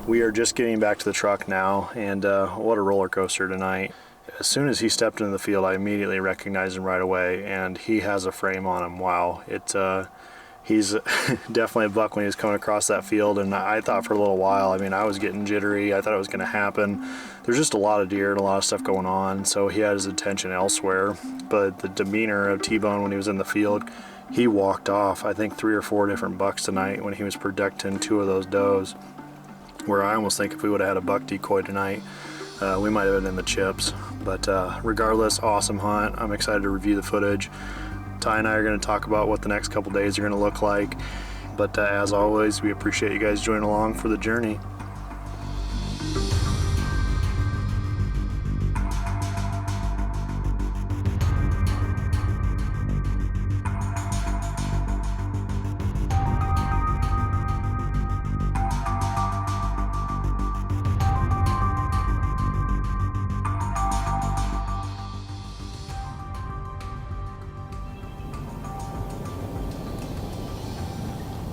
We are just getting back to the truck now, and what a roller coaster tonight. As soon as he stepped into the field, I immediately recognized him right away, and he has a frame on him. Wow, he's definitely a buck when he was coming across that field, and I thought for a little while, I mean, I was getting jittery. I thought it was going to happen. There's just a lot of deer and a lot of stuff going on, so he had his attention elsewhere. But the demeanor of T-Bone when he was in the field, he walked off, I think, 3 or 4 different bucks tonight when he was protecting 2 of those does, where I almost think if we would have had a buck decoy tonight, we might have been in the chips. But regardless, awesome hunt. I'm excited to review the footage. Ty and I are going to talk about what the next couple days are going to look like. But as always, we appreciate you guys joining along for the journey.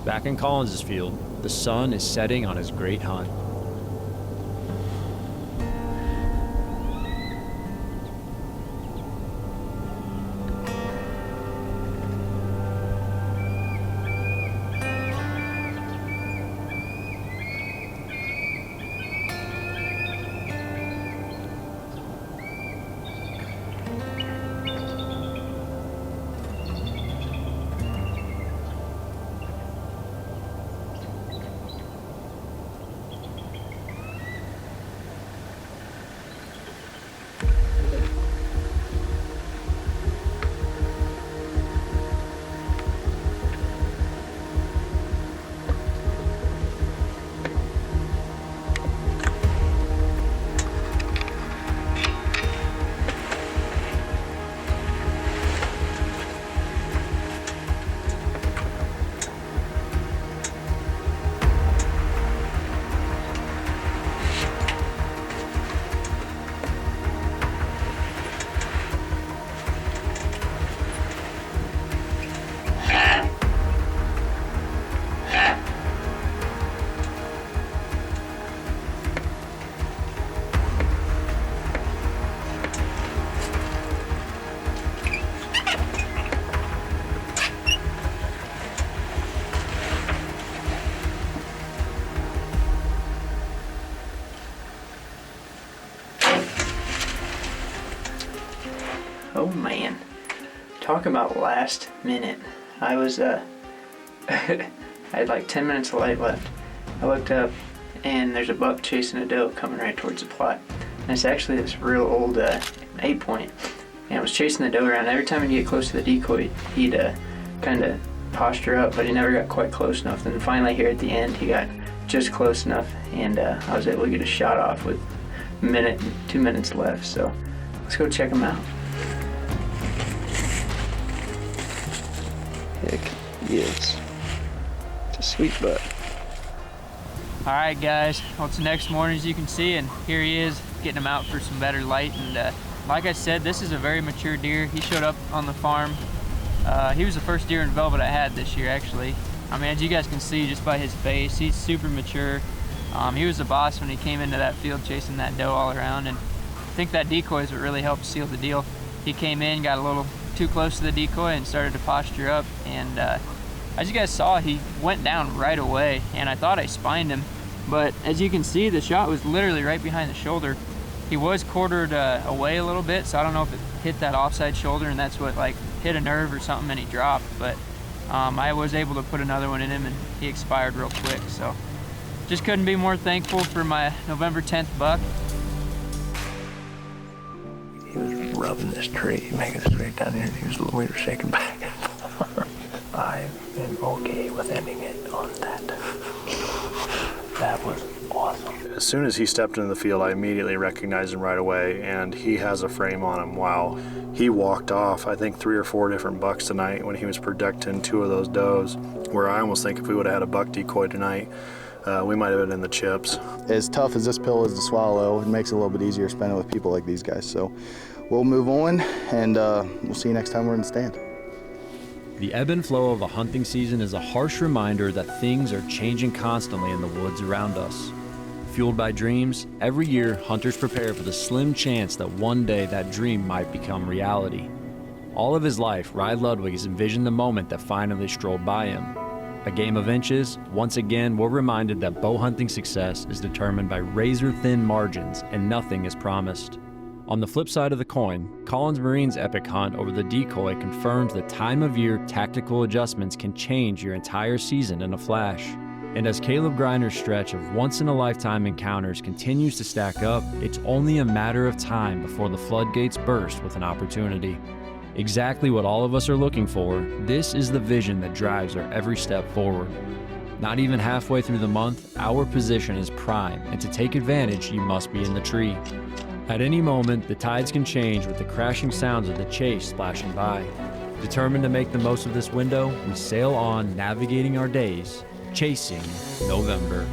Back in Collins's field, the sun is setting on his great hunt. Oh man, talk about last minute. I was I had like 10 minutes of light left. I looked up and there's a buck chasing a doe coming right towards the plot. And it's actually this real old 8-point. And I was chasing the doe around. Every time he'd get close to the decoy, he'd kind of posture up, but he never got quite close enough. And finally here at the end, he got just close enough, and I was able to get a shot off with a minute, 2 minutes left. So let's go check him out. Heck yes. It's a sweet buck. All right, guys. Well, it's the next morning, as you can see, and here he is, getting him out for some better light. And like I said, this is a very mature deer. He showed up on the farm. He was the first deer in velvet I had this year, actually. I mean, as you guys can see just by his face, he's super mature. He was the boss when he came into that field chasing that doe all around, and I think that decoy is what really helped seal the deal. He came in, got a little too close to the decoy and started to posture up, and as you guys saw, he went down right away, and I thought I spined him, but as you can see, the shot was literally right behind the shoulder. He was quartered away a little bit, so I don't know if it hit that offside shoulder and that's what like hit a nerve or something and he dropped, but I was able to put another one in him and he expired real quick. So just couldn't be more thankful for my November 10th buck. He was rubbing this tree, making it straight down here, and we were shaking back and forth. I am okay with ending it on that. That was awesome. As soon as he stepped into the field, I immediately recognized him right away, and he has a frame on him. Wow. He walked off, I think, 3 or 4 different bucks tonight when he was protecting 2 of those does, where I almost think if we would have had a buck decoy tonight, we might have been in the chips. As tough as this pill is to swallow, it makes it a little bit easier spending with people like these guys. So we'll move on, and we'll see you next time we're in the stand. The ebb and flow of a hunting season is a harsh reminder that things are changing constantly in the woods around us. Fueled by dreams, every year hunters prepare for the slim chance that one day that dream might become reality. All of his life, Rye Ludwig has envisioned the moment that finally strolled by him. A game of inches, once again we're reminded that bow hunting success is determined by razor-thin margins and nothing is promised. On the flip side of the coin, Colin's Marine's epic hunt over the decoy confirms that time of year tactical adjustments can change your entire season in a flash. And as Caleb Griner's stretch of once-in-a-lifetime encounters continues to stack up, it's only a matter of time before the floodgates burst with an opportunity. Exactly what all of us are looking for, this is the vision that drives our every step forward. Not even halfway through the month, our position is prime, and to take advantage, you must be in the tree. At any moment, the tides can change with the crashing sounds of the chase splashing by. Determined to make the most of this window, we sail on, navigating our days, chasing November.